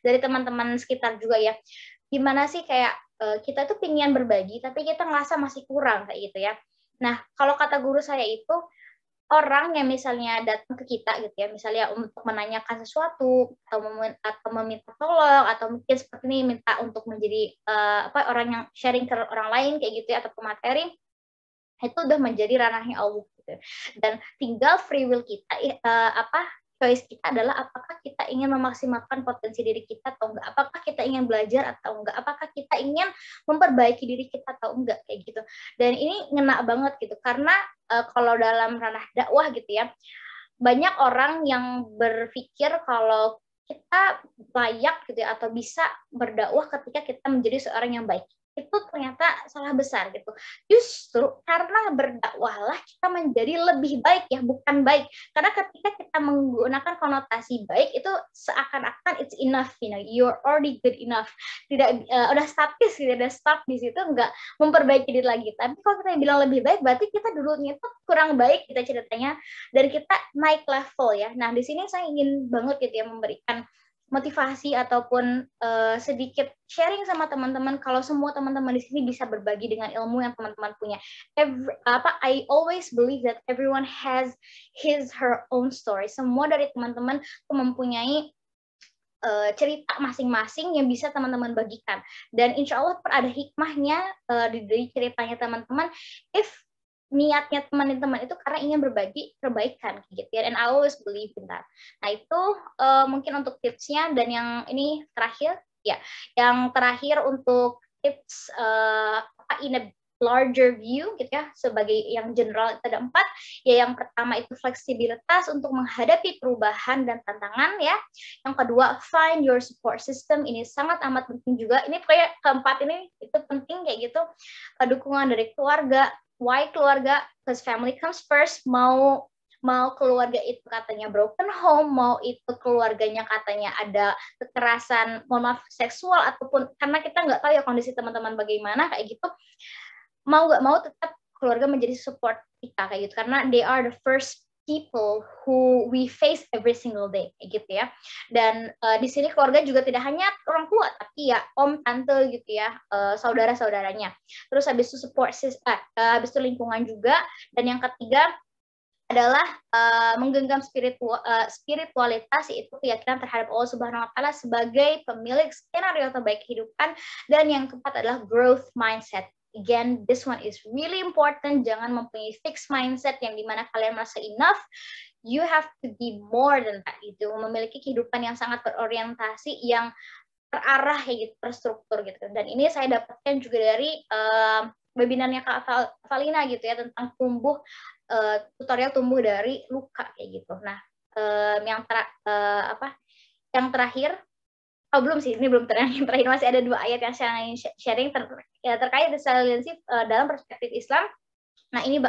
dari teman-teman sekitar juga ya, gimana sih kayak kita tuh pingin berbagi tapi kita ngerasa masih kurang kayak gitu ya. Nah, kalau kata guru saya itu, orang yang misalnya datang ke kita gitu ya, misalnya untuk menanyakan sesuatu atau meminta tolong, atau mungkin seperti ini minta untuk menjadi orang yang sharing ke orang lain kayak gitu ya, atau materi, itu udah menjadi ranahnya Allah gitu. Dan tinggal free will kita, choice kita adalah apakah kita ingin memaksimalkan potensi diri kita atau enggak, apakah kita ingin belajar atau enggak, apakah kita ingin memperbaiki diri kita atau enggak kayak gitu. Dan ini ngena banget gitu, karena kalau dalam ranah dakwah gitu ya, banyak orang yang berpikir kalau kita layak gitu ya, atau bisa berdakwah ketika kita menjadi seorang yang baik. Itu ternyata salah besar gitu. Justru karena berdakwahlah kita menjadi lebih baik ya, bukan baik. Karena ketika kita menggunakan konotasi baik, itu seakan-akan it's enough, you know, you're already good enough. Tidak udah statis gitu, udah stop di situ, nggak memperbaiki diri lagi. Tapi kalau kita bilang lebih baik, berarti kita dulunya itu kurang baik kita ceritanya, dan kita naik level ya. Nah, di sini saya ingin banget gitu ya memberikan motivasi ataupun sedikit sharing sama teman-teman, kalau semua teman-teman di sini bisa berbagi dengan ilmu yang teman-teman punya. I always believe that everyone has her own story. Semua dari teman-teman mempunyai cerita masing-masing yang bisa teman-teman bagikan, dan insya Allah ada hikmahnya dari ceritanya teman-teman, if niatnya teman-teman itu karena ingin berbagi kebaikan gitu ya, and I always believe in that. Nah itu mungkin untuk tipsnya. Dan yang ini terakhir ya, yang terakhir untuk tips in a larger view gitu ya, sebagai yang general itu ada 4 ya. Yang pertama itu fleksibilitas untuk menghadapi perubahan dan tantangan ya. Yang kedua, find your support system, ini sangat amat penting juga. Ini kayak keempat ini itu penting kayak gitu. Dukungan dari keluarga. Why keluarga? Because family comes first. Mau mau keluarga itu katanya broken home, mau itu keluarganya katanya ada kekerasan, mohon maaf, seksual, ataupun karena kita nggak tahu ya kondisi teman-teman bagaimana kayak gitu, mau nggak mau tetap keluarga menjadi support kita kayak gitu, karena they are the first people who we face every single day kayak gitu ya. Dan di sini keluarga juga tidak hanya orang tua, tapi ya om, tante gitu ya, saudara-saudaranya. Terus habis itu habis itu lingkungan juga. Dan yang ketiga adalah menggenggam spiritualitas, yaitu keyakinan terhadap Allah Subhanahu wa taala sebagai pemilik skenario terbaik kehidupan. Dan yang keempat adalah growth mindset. Again, this one is really important. Jangan mempunyai fixed mindset yang dimana kalian merasa enough. You have to be more than that. Itu memiliki kehidupan yang sangat berorientasi, yang terarah kayak gitu, terstruktur gitu. Dan ini saya dapatkan juga dari webinarnya Kak Valina gitu ya, tentang tutorial tumbuh dari luka kayak gitu. Nah, yang terakhir, belum sih, ini belum yang terakhir, masih ada 2 ayat yang saya ingin sharing terkait resiliensi dalam perspektif Islam. Nah, ini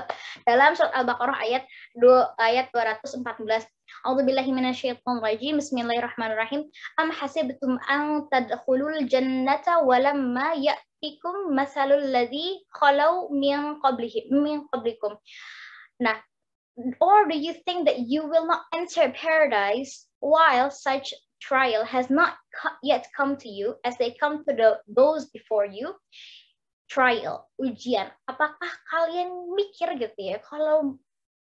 dalam surat Al-Baqarah ayat 214. A'udzubillahi minasyaitonir rajim. Bismillahirrahmanirrahim. Am hasibtum an tadkhulul jannata walamma ya'tikum mathalul ladzi khalau min qablikum. Nah, or do you think that you will not enter paradise while such trial has not yet come to you as they come to those before you? Trial, ujian. Apakah kalian mikir gitu ya, kalau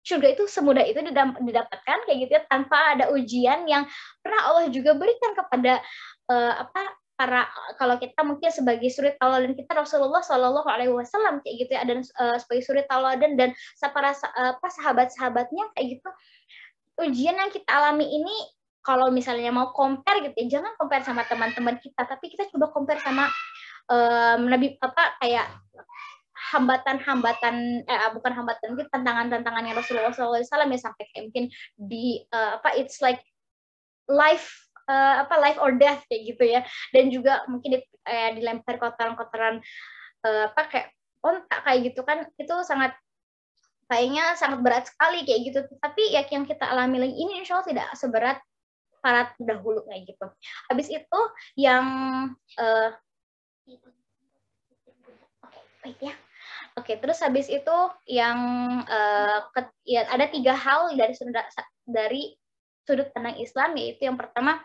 surga itu semudah itu didapatkan kayak gitu ya, tanpa ada ujian yang pernah Allah juga berikan kepada kalau kita mungkin sebagai suri tauladan kita Rasulullah Shallallahu Alaihi Wasallam kayak gitu ya, dan sebagai suri tauladan dan para sahabat-sahabatnya kayak gitu. Ujian yang kita alami ini, kalau misalnya mau compare gitu ya, jangan compare sama teman-teman kita, tapi kita coba compare sama kayak hambatan-hambatan, bukan hambatan, mungkin tantangan-tantangan yang Rasulullah SAW ya, sampai kayak mungkin di it's like life or death kayak gitu ya. Dan juga mungkin dilempar kotoran-kotoran kayak ontak kayak gitu kan, itu kayaknya sangat berat sekali kayak gitu. Tapi ya yang kita alami ini insya Allah tidak seberat para terdahulu kayak gitu. Habis itu yang baik ya. Oke, terus habis itu yang ya, ada 3 hal dari sudut pandang Islam, yaitu yang pertama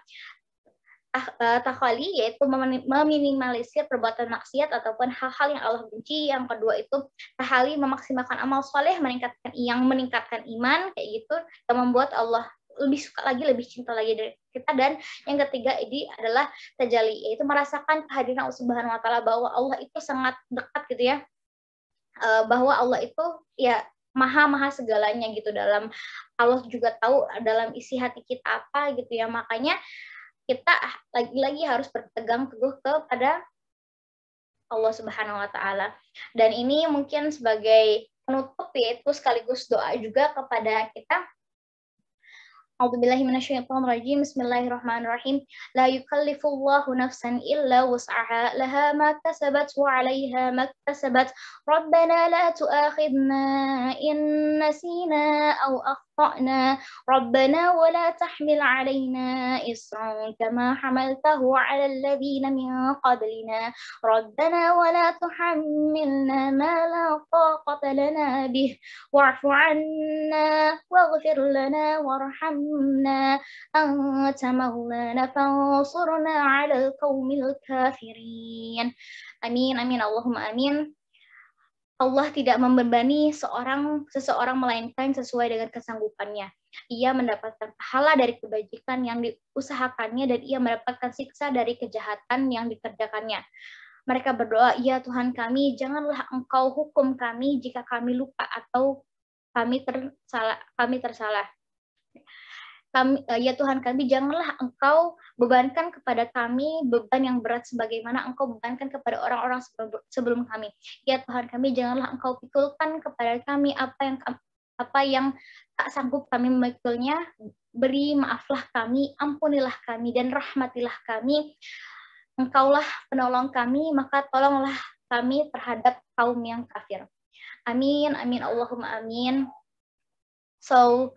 takhali, yaitu meminimalisir perbuatan maksiat ataupun hal-hal yang Allah benci. Yang kedua itu tahali, memaksimalkan amal soleh, meningkatkan iman kayak gitu, yang membuat Allah lebih suka lagi, lebih cinta lagi dari kita. Dan yang ketiga ini adalah tajali, yaitu merasakan kehadiran Allah Subhanahu wa taala, bahwa Allah itu sangat dekat gitu ya, bahwa Allah itu ya maha segalanya gitu. Dalam Allah juga tahu dalam isi hati kita apa gitu ya. Makanya kita lagi-lagi harus berpegang teguh kepada Allah Subhanahu wa taala. Dan ini mungkin sebagai penutup, yaitu sekaligus doa juga kepada kita. A'udzubillahi minasyaitonir rajim. Bismillahirrahmanirrahim. La yukallifullahu nafsan illa wus'aha, laha ma kasabat wa 'alaiha ma kasabat. Rabbana la tu'akhidna in nasina aw akhtana. Rabbana wa la tahmil 'alaina isran kama hamaltahu 'alal ladzina min qablina. Rabbana wa la tuhammilna ma la taqata lana bih wa'fu 'anna waghfir lana warhamna أنت مولانا فانصرنا على القوم الكافرين. Amin, amin, Allahumma amin. Allah tidak membebani seseorang melainkan sesuai dengan kesanggupannya. Ia mendapatkan pahala dari kebajikan yang diusahakannya, dan ia mendapatkan siksa dari kejahatan yang dikerjakannya. Mereka berdoa, ya Tuhan kami, janganlah Engkau hukum kami jika kami lupa atau kami tersalah. Ya Tuhan kami, janganlah Engkau bebankan kepada kami beban yang berat sebagaimana Engkau bebankan kepada orang-orang sebelum kami. Ya Tuhan kami, janganlah Engkau pikulkan kepada kami apa yang tak sanggup kami memikulnya. Beri maaflah kami, ampunilah kami, dan rahmatilah kami. Engkaulah penolong kami, maka tolonglah kami terhadap kaum yang kafir. Amin, amin, Allahumma amin. So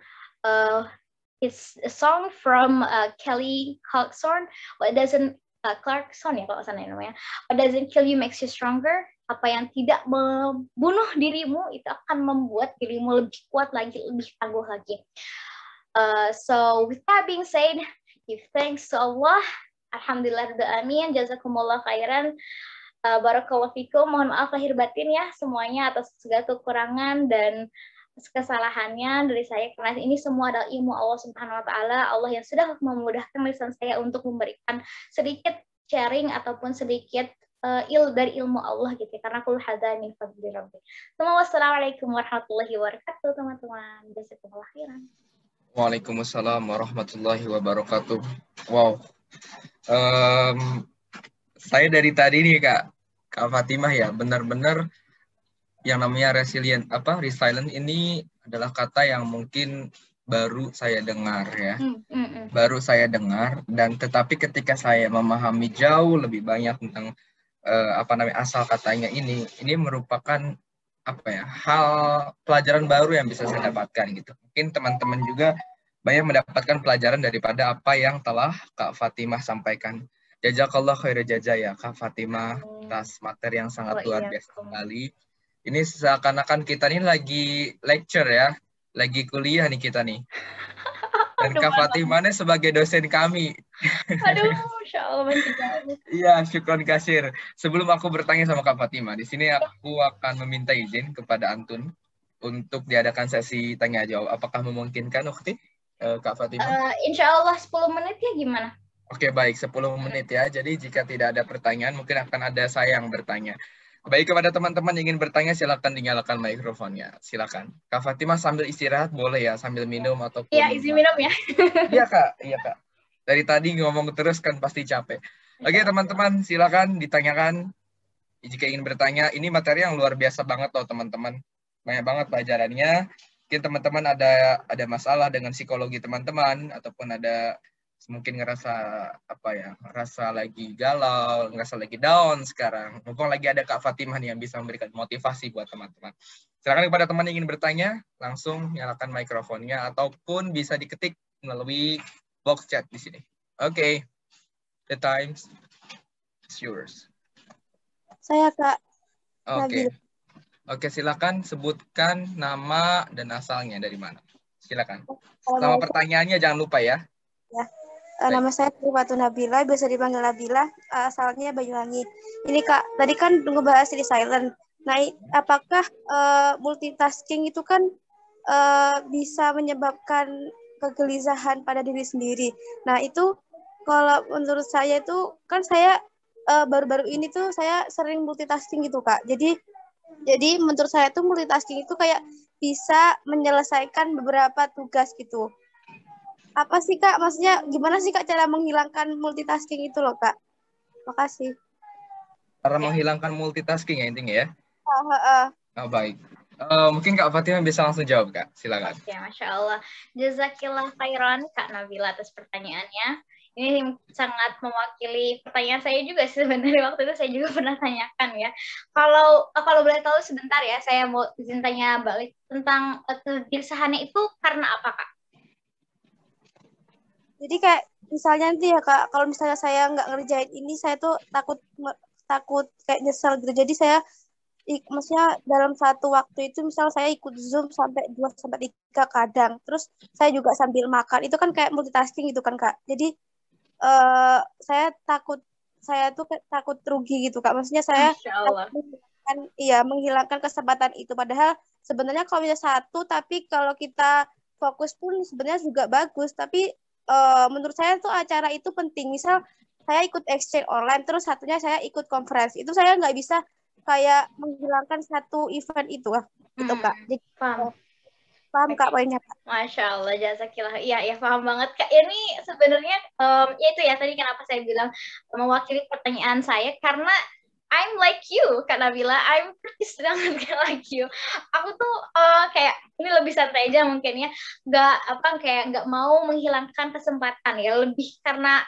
it's a song from Kelly Clarkson. What doesn't Clarkson ya kalau sana namanya. What doesn't kill you makes you stronger. Apa yang tidak membunuh dirimu itu akan membuat dirimu lebih kuat lagi, lebih tangguh lagi. So with that being said, give thanks to Allah. Alhamdulillah, amin. Jazakumullah khairan. Barakallahu fikum. Mohon maaf lahir batin ya semuanya atas segala kekurangan dan kesalahannya dari saya, karena ini semua adalah ilmu Allah Subhanahu wa taala. Allah yang sudah memudahkan lisan saya untuk memberikan sedikit sharing ataupun sedikit dari ilmu Allah gitu ya. Karena kullu hadza min fadli rabbi. Wassalamualaikum warahmatullahi wabarakatuh teman-teman. Jazakumullah khairan. Waalaikumsalam warahmatullahi wabarakatuh. Wow. Saya dari tadi nih Kak Fatimah ya, benar-benar yang namanya resilient resilient ini adalah kata yang mungkin baru saya dengar ya. Baru saya dengar, dan tetapi ketika saya memahami jauh lebih banyak tentang asal katanya ini merupakan hal pelajaran baru yang bisa saya dapatkan gitu. Mungkin teman-teman juga banyak mendapatkan pelajaran daripada apa yang telah Kak Fatimah sampaikan. Jazakallah khairan jazaa ya Kak Fatimah atas materi yang sangat luar biasa sekali. Ini seakan-akan kita nih lagi lecture ya, lagi kuliah nih kita nih. Dan Kak Fatimah nih sebagai dosen kami. Aduh, Masya Allah. Iya, syukron kasir. Sebelum aku bertanya sama Kak Fatimah, di sini aku akan meminta izin kepada Antun untuk diadakan sesi tanya jawab. Apakah memungkinkan waktu Kak Fatimah? Insya Allah 10 menit ya gimana? Oke, baik, 10 menit ya. Jadi jika tidak ada pertanyaan, mungkin akan ada saya yang bertanya. Baik, kepada teman-teman yang ingin bertanya, silakan dinyalakan mikrofonnya. Silakan. Kak Fatimah sambil istirahat boleh ya, sambil minum ataupun... Iya, izin minum ya. Iya, Kak. Iya, Kak. Dari tadi ngomong terus kan pasti capek. Oke, teman-teman, silakan ditanyakan. Jika ingin bertanya, ini materi yang luar biasa banget loh, teman-teman. Banyak banget pelajarannya. Mungkin teman-teman ada masalah dengan psikologi teman-teman, ataupun ada mungkin ngerasa ngerasa lagi galau, ngerasa lagi down sekarang. Mumpung lagi ada Kak Fatimah nih yang bisa memberikan motivasi buat teman-teman. Silakan kepada teman yang ingin bertanya, langsung nyalakan mikrofonnya ataupun bisa diketik melalui box chat di sini. Oke. The time is yours. Saya Kak. Oke, silakan sebutkan nama dan asalnya dari mana. Silakan. Sama pertanyaannya jangan lupa ya. Ya. Nama saya Triwatu Nabila, biasa dipanggil Nabila, asalnya Banyuwangi. Ini Kak, tadi kan ngebahas silent. Nah, apakah multitasking itu kan bisa menyebabkan kegelisahan pada diri sendiri? Nah, itu kalau menurut saya itu kan saya baru-baru ini tuh saya sering multitasking gitu Kak. Jadi menurut saya tuh multitasking itu kayak bisa menyelesaikan beberapa tugas gitu. Apa sih Kak, maksudnya gimana sih Kak cara menghilangkan multitasking itu loh Kak? Makasih. Cara menghilangkan multitasking ya intinya ya? Oh, baik. Mungkin Kak Fatimah bisa langsung jawab Kak, silakan. Oke, Masya Allah. Jazakillah khairan Kak Nabila atas pertanyaannya. Ini sangat mewakili pertanyaan saya juga sebenarnya, waktu itu saya juga pernah tanyakan ya. Kalau boleh tahu sebentar ya, saya mau izin tanya balik tentang kegelisahannya itu karena apa Kak? Jadi kayak misalnya nanti ya Kak, kalau misalnya saya nggak ngerjain ini, saya tuh takut kayak nyesel gitu. Jadi saya maksudnya dalam satu waktu itu misal saya ikut Zoom sampai 2-3 kadang. Terus saya juga sambil makan. Itu kan kayak multitasking gitu kan Kak. Jadi saya takut rugi gitu Kak. Maksudnya saya menghilangkan kesempatan itu. Padahal sebenarnya kalau bisa satu, tapi kalau kita fokus pun sebenarnya juga bagus. Tapi menurut saya tuh acara itu penting. Misal saya ikut exchange online, terus satunya saya ikut conference. Itu saya nggak bisa kayak menghilangkan satu event itu gitu Kak. Jadi, paham Kak poinnya Kak? Masya Allah, jazakillah. Iya paham banget Kak. Ini sebenarnya ya itu ya tadi kenapa saya bilang mewakili pertanyaan saya, karena I'm like you, Kak Nabila. I'm pretty banget like you. Aku tuh kayak ini lebih santai aja mungkin ya. Nggak mau menghilangkan kesempatan ya. Lebih karena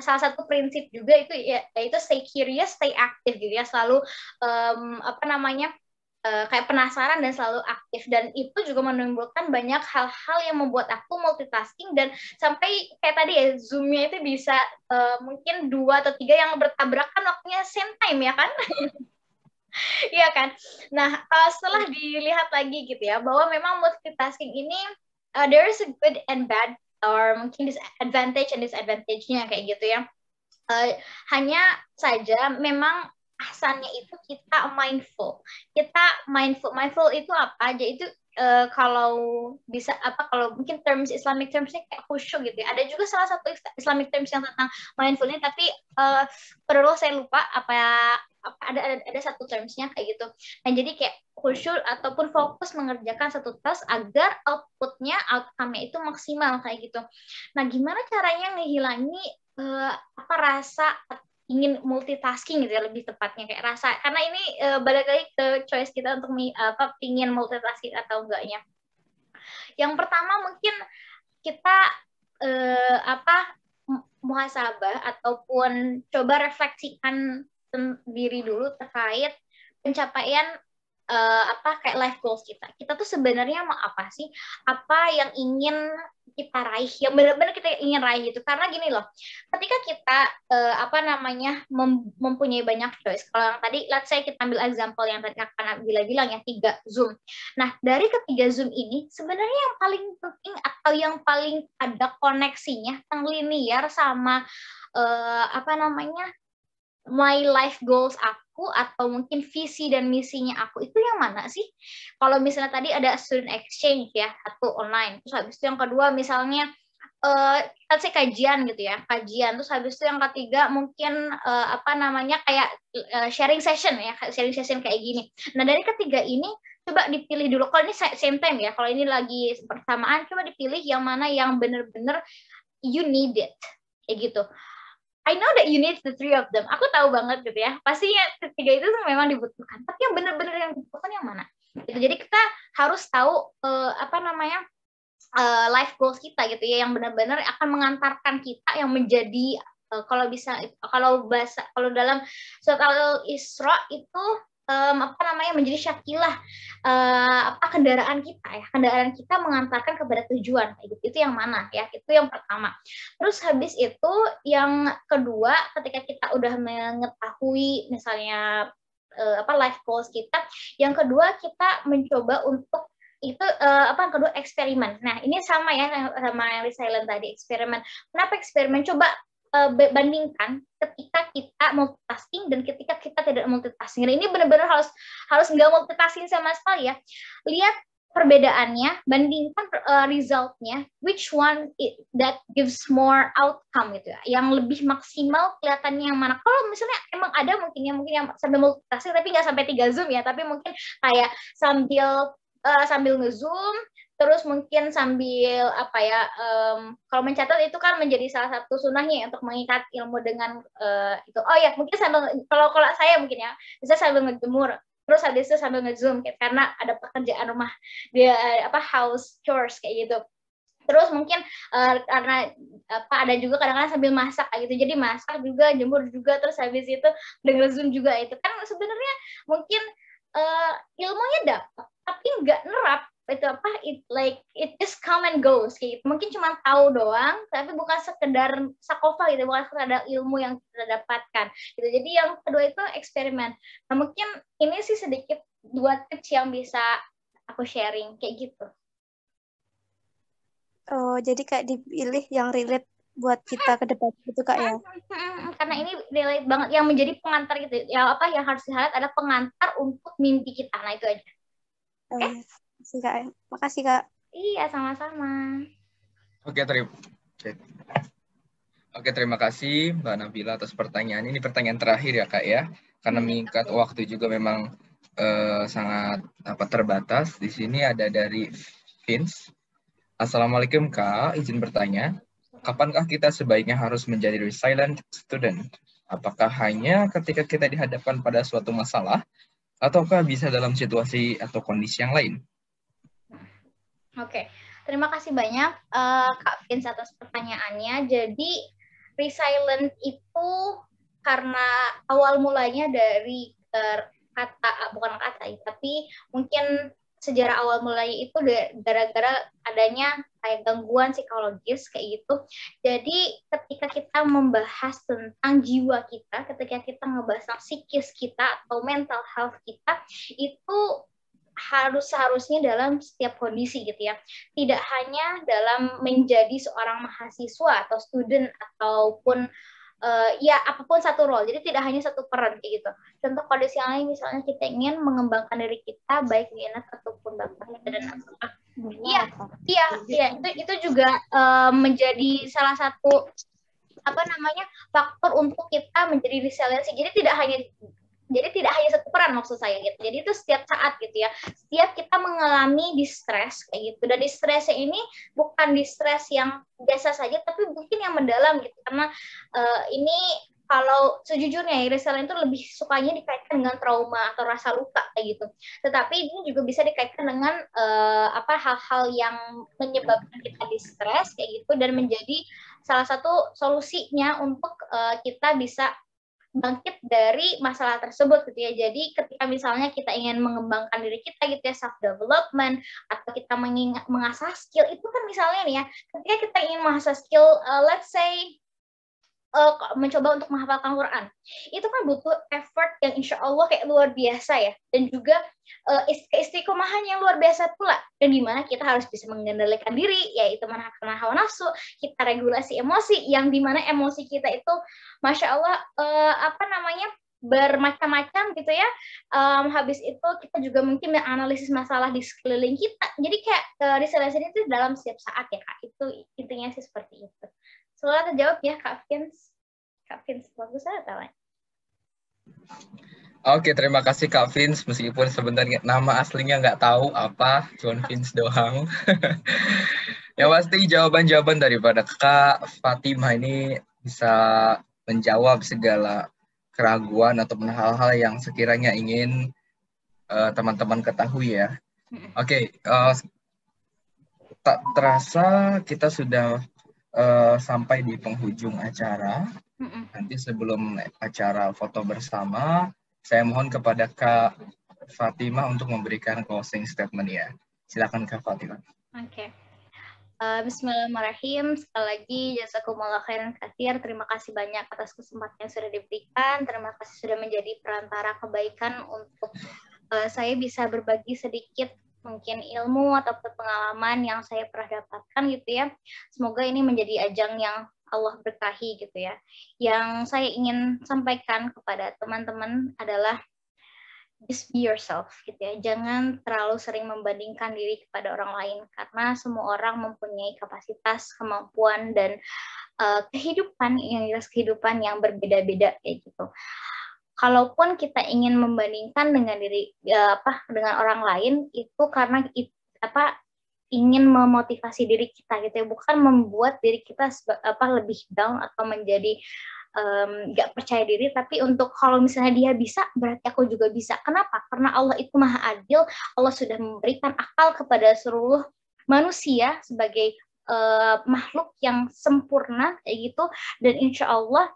salah satu prinsip juga itu ya, yaitu stay curious, stay active gitu ya. Selalu kayak penasaran dan selalu aktif, dan itu juga menimbulkan banyak hal-hal yang membuat aku multitasking, dan sampai kayak tadi ya, Zoom-nya itu bisa mungkin 2 atau 3 yang bertabrakan waktunya same time ya kan. Iya kan. Nah, setelah dilihat lagi gitu ya, bahwa memang multitasking ini there is a good and bad, or mungkin disadvantage and disadvantage-nya kayak gitu ya. Hanya saja memang asalnya itu kita mindful. Mindful itu apa aja itu, kalau bisa kalau mungkin terms Islamic termsnya kayak khusyuk gitu ya. Ada juga salah satu Islamic terms yang tentang mindful ini, tapi perlu saya lupa ada satu termsnya kayak gitu. Nah, jadi kayak khusyuk ataupun fokus mengerjakan satu task agar outcome-nya itu maksimal kayak gitu. Nah, gimana caranya ngehilangi rasa ingin multitasking gitu ya, lebih tepatnya kayak rasa, karena ini balik lagi ke choice kita untuk pingin multitasking atau enggaknya. Yang pertama mungkin kita muhasabah ataupun coba refleksikan diri dulu terkait pencapaian kayak life goals kita. Kita tuh sebenarnya mau apa sih? Apa yang ingin kita raih? Yang benar-benar kita ingin raih gitu. Karena gini loh, ketika kita mempunyai banyak choice. Kalau yang tadi, let's say kita ambil example yang tadi akan bilang ya, 3 Zoom. Nah, dari ketiga Zoom ini sebenarnya yang paling penting atau yang paling ada koneksinya yang linear sama my life goals aku atau mungkin visi dan misinya aku itu yang mana sih? Kalau misalnya tadi ada student exchange ya, satu online, terus habis itu yang kedua misalnya kajian gitu ya, terus habis itu yang ketiga mungkin kayak sharing session ya, sharing session kayak gini. Nah, dari ketiga ini coba dipilih dulu. Kalau ini same time ya, kalau ini lagi bersamaan, coba dipilih yang mana yang bener-bener you need it kayak gitu. I know that you need the 3 of them. Aku tahu banget gitu ya. Pastinya ketiga itu memang dibutuhkan. Tapi yang benar-benar yang dibutuhkan yang mana? Gitu. Jadi kita harus tahu life goals kita gitu ya, yang benar-benar akan mengantarkan kita yang menjadi kalau dalam surat Al-Isra itu menjadi syakilah kendaraan kita mengantarkan kepada tujuan kayak gitu. Itu yang mana ya, itu yang pertama. Terus habis itu yang kedua, ketika kita udah mengetahui misalnya life goals kita, yang kedua kita mencoba untuk itu kedua eksperimen. Nah, ini sama ya sama yang silent tadi, eksperimen. Kenapa eksperimen? Coba bandingkan ketika kita multitasking dan ketika kita tidak multitasking. Ini benar-benar harus nggak multitasking sama sekali ya. Lihat perbedaannya, bandingkan resultnya, which one that gives more outcome gitu ya, yang lebih maksimal kelihatannya yang mana. Kalau misalnya emang ada mungkin yang sambil multitasking tapi nggak sampai 3 Zoom ya, tapi mungkin kayak sambil nge-Zoom, terus mungkin sambil kalau mencatat itu kan menjadi salah satu sunnahnya ya, untuk mengikat ilmu dengan itu. Oh ya, mungkin sambil kalau saya mungkin ya bisa sambil ngejemur, terus habis itu sambil nge-Zoom karena ada pekerjaan rumah dia house chores kayak gitu. Terus mungkin karena ada juga kadang-kadang sambil masak kayak gitu, jadi masak juga, jemur juga, terus habis itu denger Zoom juga. Itu kan sebenarnya mungkin ilmunya dapat tapi nggak nerap itu it just come and goes kayak gitu. Mungkin cuma tahu doang tapi bukan sekedar sakofa gitu, bukan sekedar ilmu yang kita dapatkan gitu. Jadi yang kedua itu eksperimen. Nah, mungkin ini sih sedikit 2 tips yang bisa aku sharing kayak gitu. Oh, jadi kayak dipilih yang relate buat kita ke depan gitu Kak ya. Karena ini relate banget, yang menjadi pengantar gitu. Yang harus dilihat ada pengantar untuk mimpi kita. Nah, itu aja. Makasih Kak. Makasih Kak. Iya, sama-sama. Oke, terima kasih Mbak Nabila atas pertanyaan. Ini pertanyaan terakhir ya Kak ya. Karena mengikat waktu juga memang sangat terbatas. Di sini ada dari Vince. Assalamualaikum Kak, izin bertanya. Kapankah kita sebaiknya harus menjadi resilient student? Apakah hanya ketika kita dihadapkan pada suatu masalah, ataukah bisa dalam situasi atau kondisi yang lain? Oke, terima kasih banyak Kak Vince atas pertanyaannya. Jadi resilient itu karena awal mulanya dari bukan kata ya, tapi mungkin sejarah awal mulanya itu gara-gara adanya kayak gangguan psikologis kayak gitu. Jadi ketika kita membahas tentang jiwa kita, ketika kita ngebahas tentang psikis kita atau mental health kita, itu seharusnya dalam setiap kondisi gitu ya. Tidak hanya dalam menjadi seorang mahasiswa atau student ataupun ya apapun satu role. Jadi tidak hanya satu peran kayak gitu. Contoh kondisi yang lain misalnya kita ingin mengembangkan diri kita baik minat ataupun bakat dan apakah iya itu juga menjadi salah satu faktor untuk kita menjadi resiliensi. Jadi tidak hanya satu peran maksud saya gitu. Jadi itu setiap saat gitu ya. Setiap kita mengalami distress kayak gitu. Dan distressnya ini bukan distress yang biasa saja, tapi mungkin yang mendalam gitu. Karena ini kalau sejujurnya resilient itu lebih sukanya dikaitkan dengan trauma atau rasa luka kayak gitu. Tetapi ini juga bisa dikaitkan dengan hal-hal yang menyebabkan kita distress kayak gitu dan menjadi salah satu solusinya untuk kita bisa bangkit dari masalah tersebut gitu ya. Jadi ketika misalnya kita ingin mengembangkan diri kita gitu ya, self development atau kita mengasah skill itu kan misalnya nih ya, ketika kita ingin mengasah skill let's say mencoba untuk menghafalkan Quran, itu kan butuh effort yang insya Allah kayak luar biasa ya, dan juga keistiqomahan yang luar biasa pula, dan dimana kita harus bisa mengendalikan diri, yaitu menahan hawa nafsu, kita regulasi emosi, yang dimana emosi kita itu masya Allah bermacam-macam gitu ya. Habis itu kita juga mungkin menganalisis masalah di sekeliling kita, jadi kayak resiliensi itu dalam setiap saat ya Kak, itu intinya sih seperti itu. Soalnya terjawab ya Kak Vince. Kak Vince, bagus banget. Oke, terima kasih Kak Vince. Meskipun sebenarnya nama aslinya nggak tahu apa, cuma Vince doang. Yang pasti jawaban-jawaban daripada Kak Fatimah ini bisa menjawab segala keraguan ataupun hal-hal yang sekiranya ingin teman-teman ketahui ya. Oke, tak terasa kita sudah sampai di penghujung acara. Nanti sebelum acara foto bersama, saya mohon kepada Kak Fatimah untuk memberikan closing statement ya. Silakan Kak Fatimah. Oke. Bismillahirrahmanirrahim. Sekali lagi jazakumullah khairan katsir. Terima kasih banyak atas kesempatan yang sudah diberikan. Terima kasih sudah menjadi perantara kebaikan untuk saya bisa berbagi sedikit mungkin ilmu ataupun pengalaman yang saya pernah dapatkan gitu ya. Semoga ini menjadi ajang yang Allah berkahi gitu ya. Yang saya ingin sampaikan kepada teman-teman adalah just be yourself gitu ya. Jangan terlalu sering membandingkan diri kepada orang lain, karena semua orang mempunyai kapasitas, kemampuan dan kehidupan yang berbeda-beda kayak gitu. Kalaupun kita ingin membandingkan dengan dengan orang lain, itu karena ingin memotivasi diri kita gitu ya, bukan membuat diri kita lebih down atau menjadi nggak percaya diri, tapi untuk kalau misalnya dia bisa, berarti aku juga bisa. Kenapa? Karena Allah itu maha adil. Allah sudah memberikan akal kepada seluruh manusia sebagai makhluk yang sempurna kayak gitu, dan insya Allah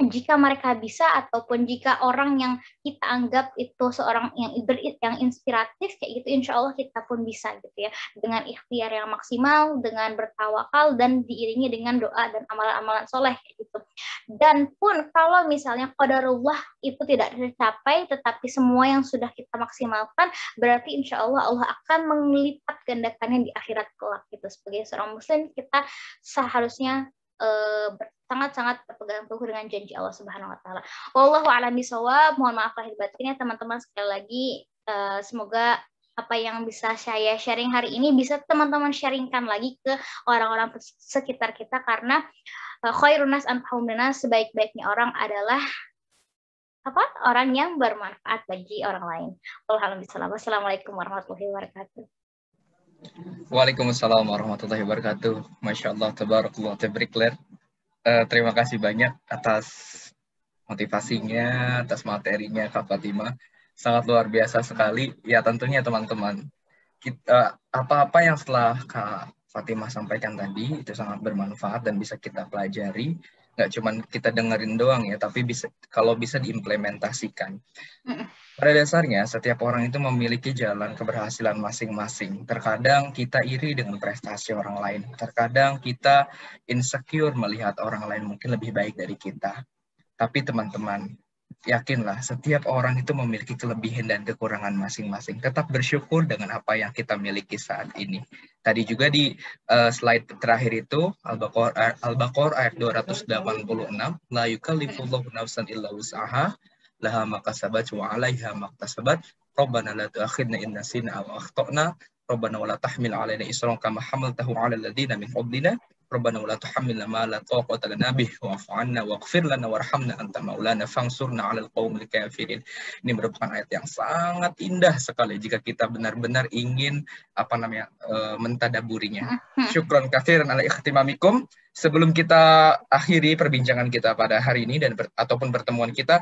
jika mereka bisa ataupun jika orang yang kita anggap itu seorang yang inspiratif kayak gitu, insya Allah kita pun bisa gitu ya, dengan ikhtiar yang maksimal, dengan bertawakal dan diiringi dengan doa dan amalan-amalan soleh kayak gitu. Dan pun kalau misalnya qadarullah itu tidak tercapai, tetapi semua yang sudah kita maksimalkan, berarti insya Allah Allah akan melipat gandakannya di akhirat kelak gitu. Sebagai seorang muslim, kita seharusnya sangat-sangat berpegang teguh dengan janji Allah Subhanahu wa taala. Wallahu a'lam bishawab. Mohon maaf lahir batin ya teman-teman, sekali lagi semoga apa yang bisa saya sharing hari ini bisa teman-teman sharingkan lagi ke orang-orang sekitar kita, karena khairun nas anfa'uhum linnas, sebaik-baiknya orang adalah orang yang bermanfaat bagi orang lain. Wallahu a'lam bishawab. Wassalamualaikum warahmatullahi wabarakatuh. Waalaikumsalam warahmatullahi wabarakatuh. Masya Allah, tabarakallah, tabarakallah. Terima kasih banyak atas motivasinya, atas materinya Kak Fatimah. Sangat luar biasa sekali. Ya tentunya teman-teman, apa-apa yang setelah Kak Fatimah sampaikan tadi itu sangat bermanfaat dan bisa kita pelajari. nggak cuman kita dengerin doang ya, tapi kalau bisa diimplementasikan. Pada dasarnya, setiap orang itu memiliki jalan keberhasilan masing-masing. Terkadang kita iri dengan prestasi orang lain. Terkadang kita insecure melihat orang lain mungkin lebih baik dari kita. Tapi teman-teman, yakinlah setiap orang itu memiliki kelebihan dan kekurangan masing-masing. Tetap bersyukur dengan apa yang kita miliki saat ini. Tadi juga di slide terakhir itu, Al-Baqarah ayat 286, La yukallifullahu nafsan illa wus'aha, laha makasabat wa 'alaiha maktasabat, Rabbana la tu'akhidna in nasina aw akhtana, Rabbana wa la tahmil 'alaina isran kama hamaltahu 'alal ladzina min qablina, Rabbana wa la tuhammilna ma la taqata lana bih wa'fu 'anna waghfir lana warhamna anta maulana fansurna 'alal qaumil kafirin. Ini merupakan ayat yang sangat indah sekali jika kita benar-benar ingin mentadaburinya. Syukran katsiran ala ikhtimamikum. Sebelum kita akhiri perbincangan kita pada hari ini dan ataupun pertemuan kita,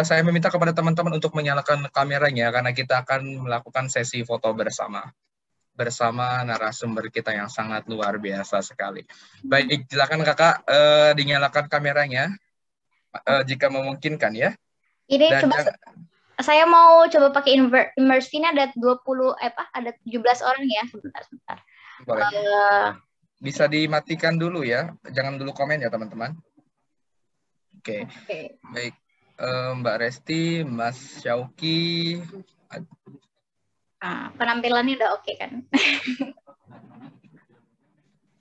saya meminta kepada teman-teman untuk menyalakan kameranya karena kita akan melakukan sesi foto bersama narasumber kita yang sangat luar biasa sekali. Baik, silakan Kakak dinyalakan kameranya jika memungkinkan ya. Ini dan coba saya mau coba pakai immerse ini ada 17 orang ya. Sebentar. Boleh. Bisa dimatikan dulu ya. Jangan dulu komen ya teman-teman. Oke. Baik. Mbak Resti, Mas Syauki. Penampilannya udah oke kan?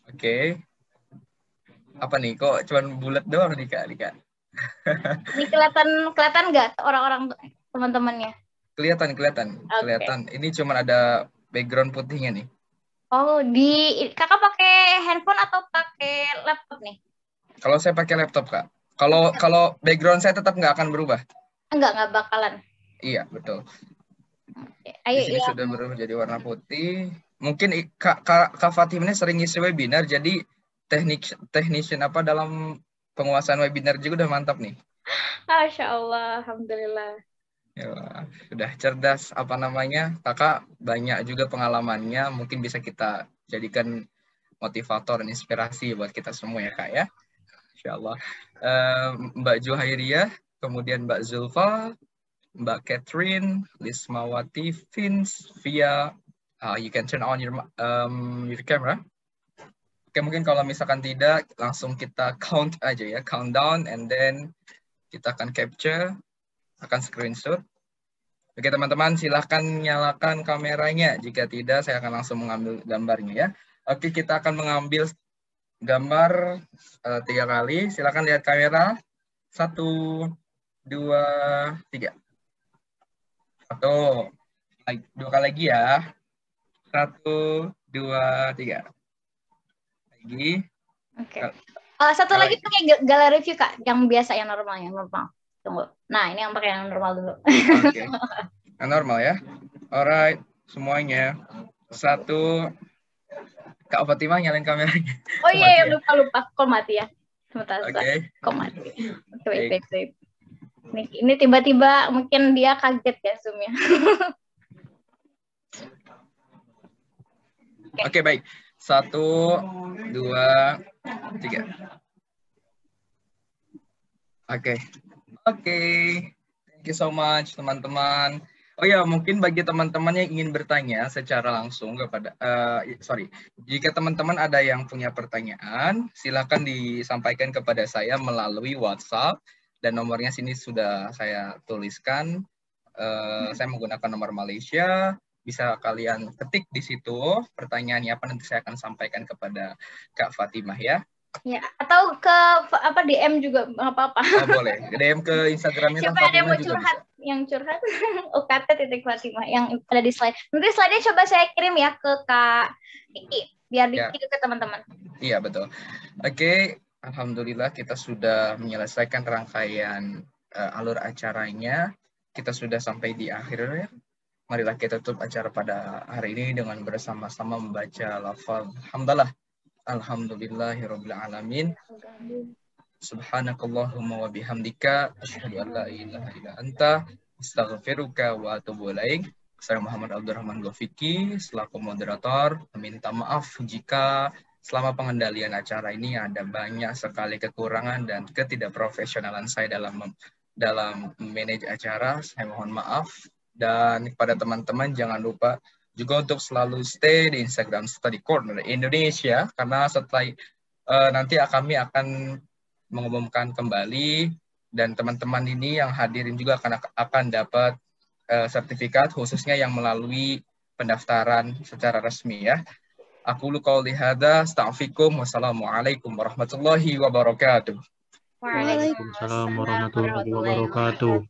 Oke. Apa nih? Kok cuman bulat doang nih Kak? Ini kelihatan nggak orang-orang teman-temannya? Kelihatan. Ini cuma ada background putihnya nih. Oh, Kakak pakai handphone atau pakai laptop nih? Kalau saya pakai laptop Kak. Kalau background saya tetap nggak akan berubah. Nggak bakalan. Iya betul. Ayo, di sini sudah berubah jadi warna putih. Mungkin Kak Fatim ini sering isi webinar, jadi technician dalam penguasaan webinar juga udah mantap nih. Masya Allah, alhamdulillah. Ya, sudah cerdas Kakak banyak juga pengalamannya, mungkin bisa kita jadikan motivator dan inspirasi buat kita semua ya Kak ya. Insya Allah. Mbak Juhairiyah, kemudian Mbak Zulfa, Mbak Catherine, Lismawati, Vince, Via, you can turn on your camera. Oke, mungkin kalau misalkan tidak, langsung kita count aja ya, countdown, and then kita akan capture, akan screenshot. Oke teman-teman, silahkan nyalakan kameranya. Jika tidak, saya akan langsung mengambil gambarnya ya. Oke, kita akan mengambil gambar 3 kali. Silahkan lihat kamera. 1, 2, 3. 2 kali lagi ya. 1, 2, 3. Lagi. Oke. Satu lagi pakai galeri view Kak, yang biasa, yang normal. Tunggu. Nah, ini yang pakai yang normal dulu. Oke. Yang normal ya. Alright, semuanya. 1. Kak Fatimah nyalain kameranya. Oh iya, lupa. Kok mati ya? Sebentar. Oke. Kok mati. Wait. Ini tiba-tiba mungkin dia kaget ya Zoom-nya. Oke, baik. 1, 2, 3. Oke. Thank you so much teman-teman. Oh ya, mungkin bagi teman-teman yang ingin bertanya secara langsung kepada, jika teman-teman ada yang punya pertanyaan, silakan disampaikan kepada saya melalui WhatsApp, dan nomornya sini sudah saya tuliskan. Saya menggunakan nomor Malaysia, bisa kalian ketik di situ pertanyaannya apa, nanti saya akan sampaikan kepada Kak Fatimah ya. Ya, atau ke DM juga nggak apa-apa. Boleh, DM ke Instagramnya. Siapa ada yang mau curhat? Yang curhat UKT.Fatimah yang ada di slide. Nanti slide-nya coba saya kirim ya ke Kak Kiki biar dikirim ke teman-teman. Iya betul. Oke, alhamdulillah kita sudah menyelesaikan rangkaian alur acaranya. Kita sudah sampai di akhir ya. Marilah kita tutup acara pada hari ini dengan bersama-sama membaca lafaz hamdalah. Alhamdulillahirabbil alamin. Subhanakallahumma wa bihamdika asyhadu an la ilaha illa anta astaghfiruka wa atubu ilaik. Saya Muhammad Abdurrahman Gofiki selaku moderator meminta maaf jika selama pengendalian acara ini ada banyak sekali kekurangan dan ketidakprofesionalan saya dalam manage acara. Saya mohon maaf. Dan kepada teman-teman jangan lupa juga untuk selalu stay di Instagram Study Corner Indonesia, karena setelah nanti kami akan mengumumkan kembali, dan teman-teman ini yang hadirin juga akan dapat sertifikat khususnya yang melalui pendaftaran secara resmi ya. Aku lu qauli hadza, wassalamualaikum warahmatullahi wabarakatuh. Waalaikumsalam warahmatullahi wabarakatuh.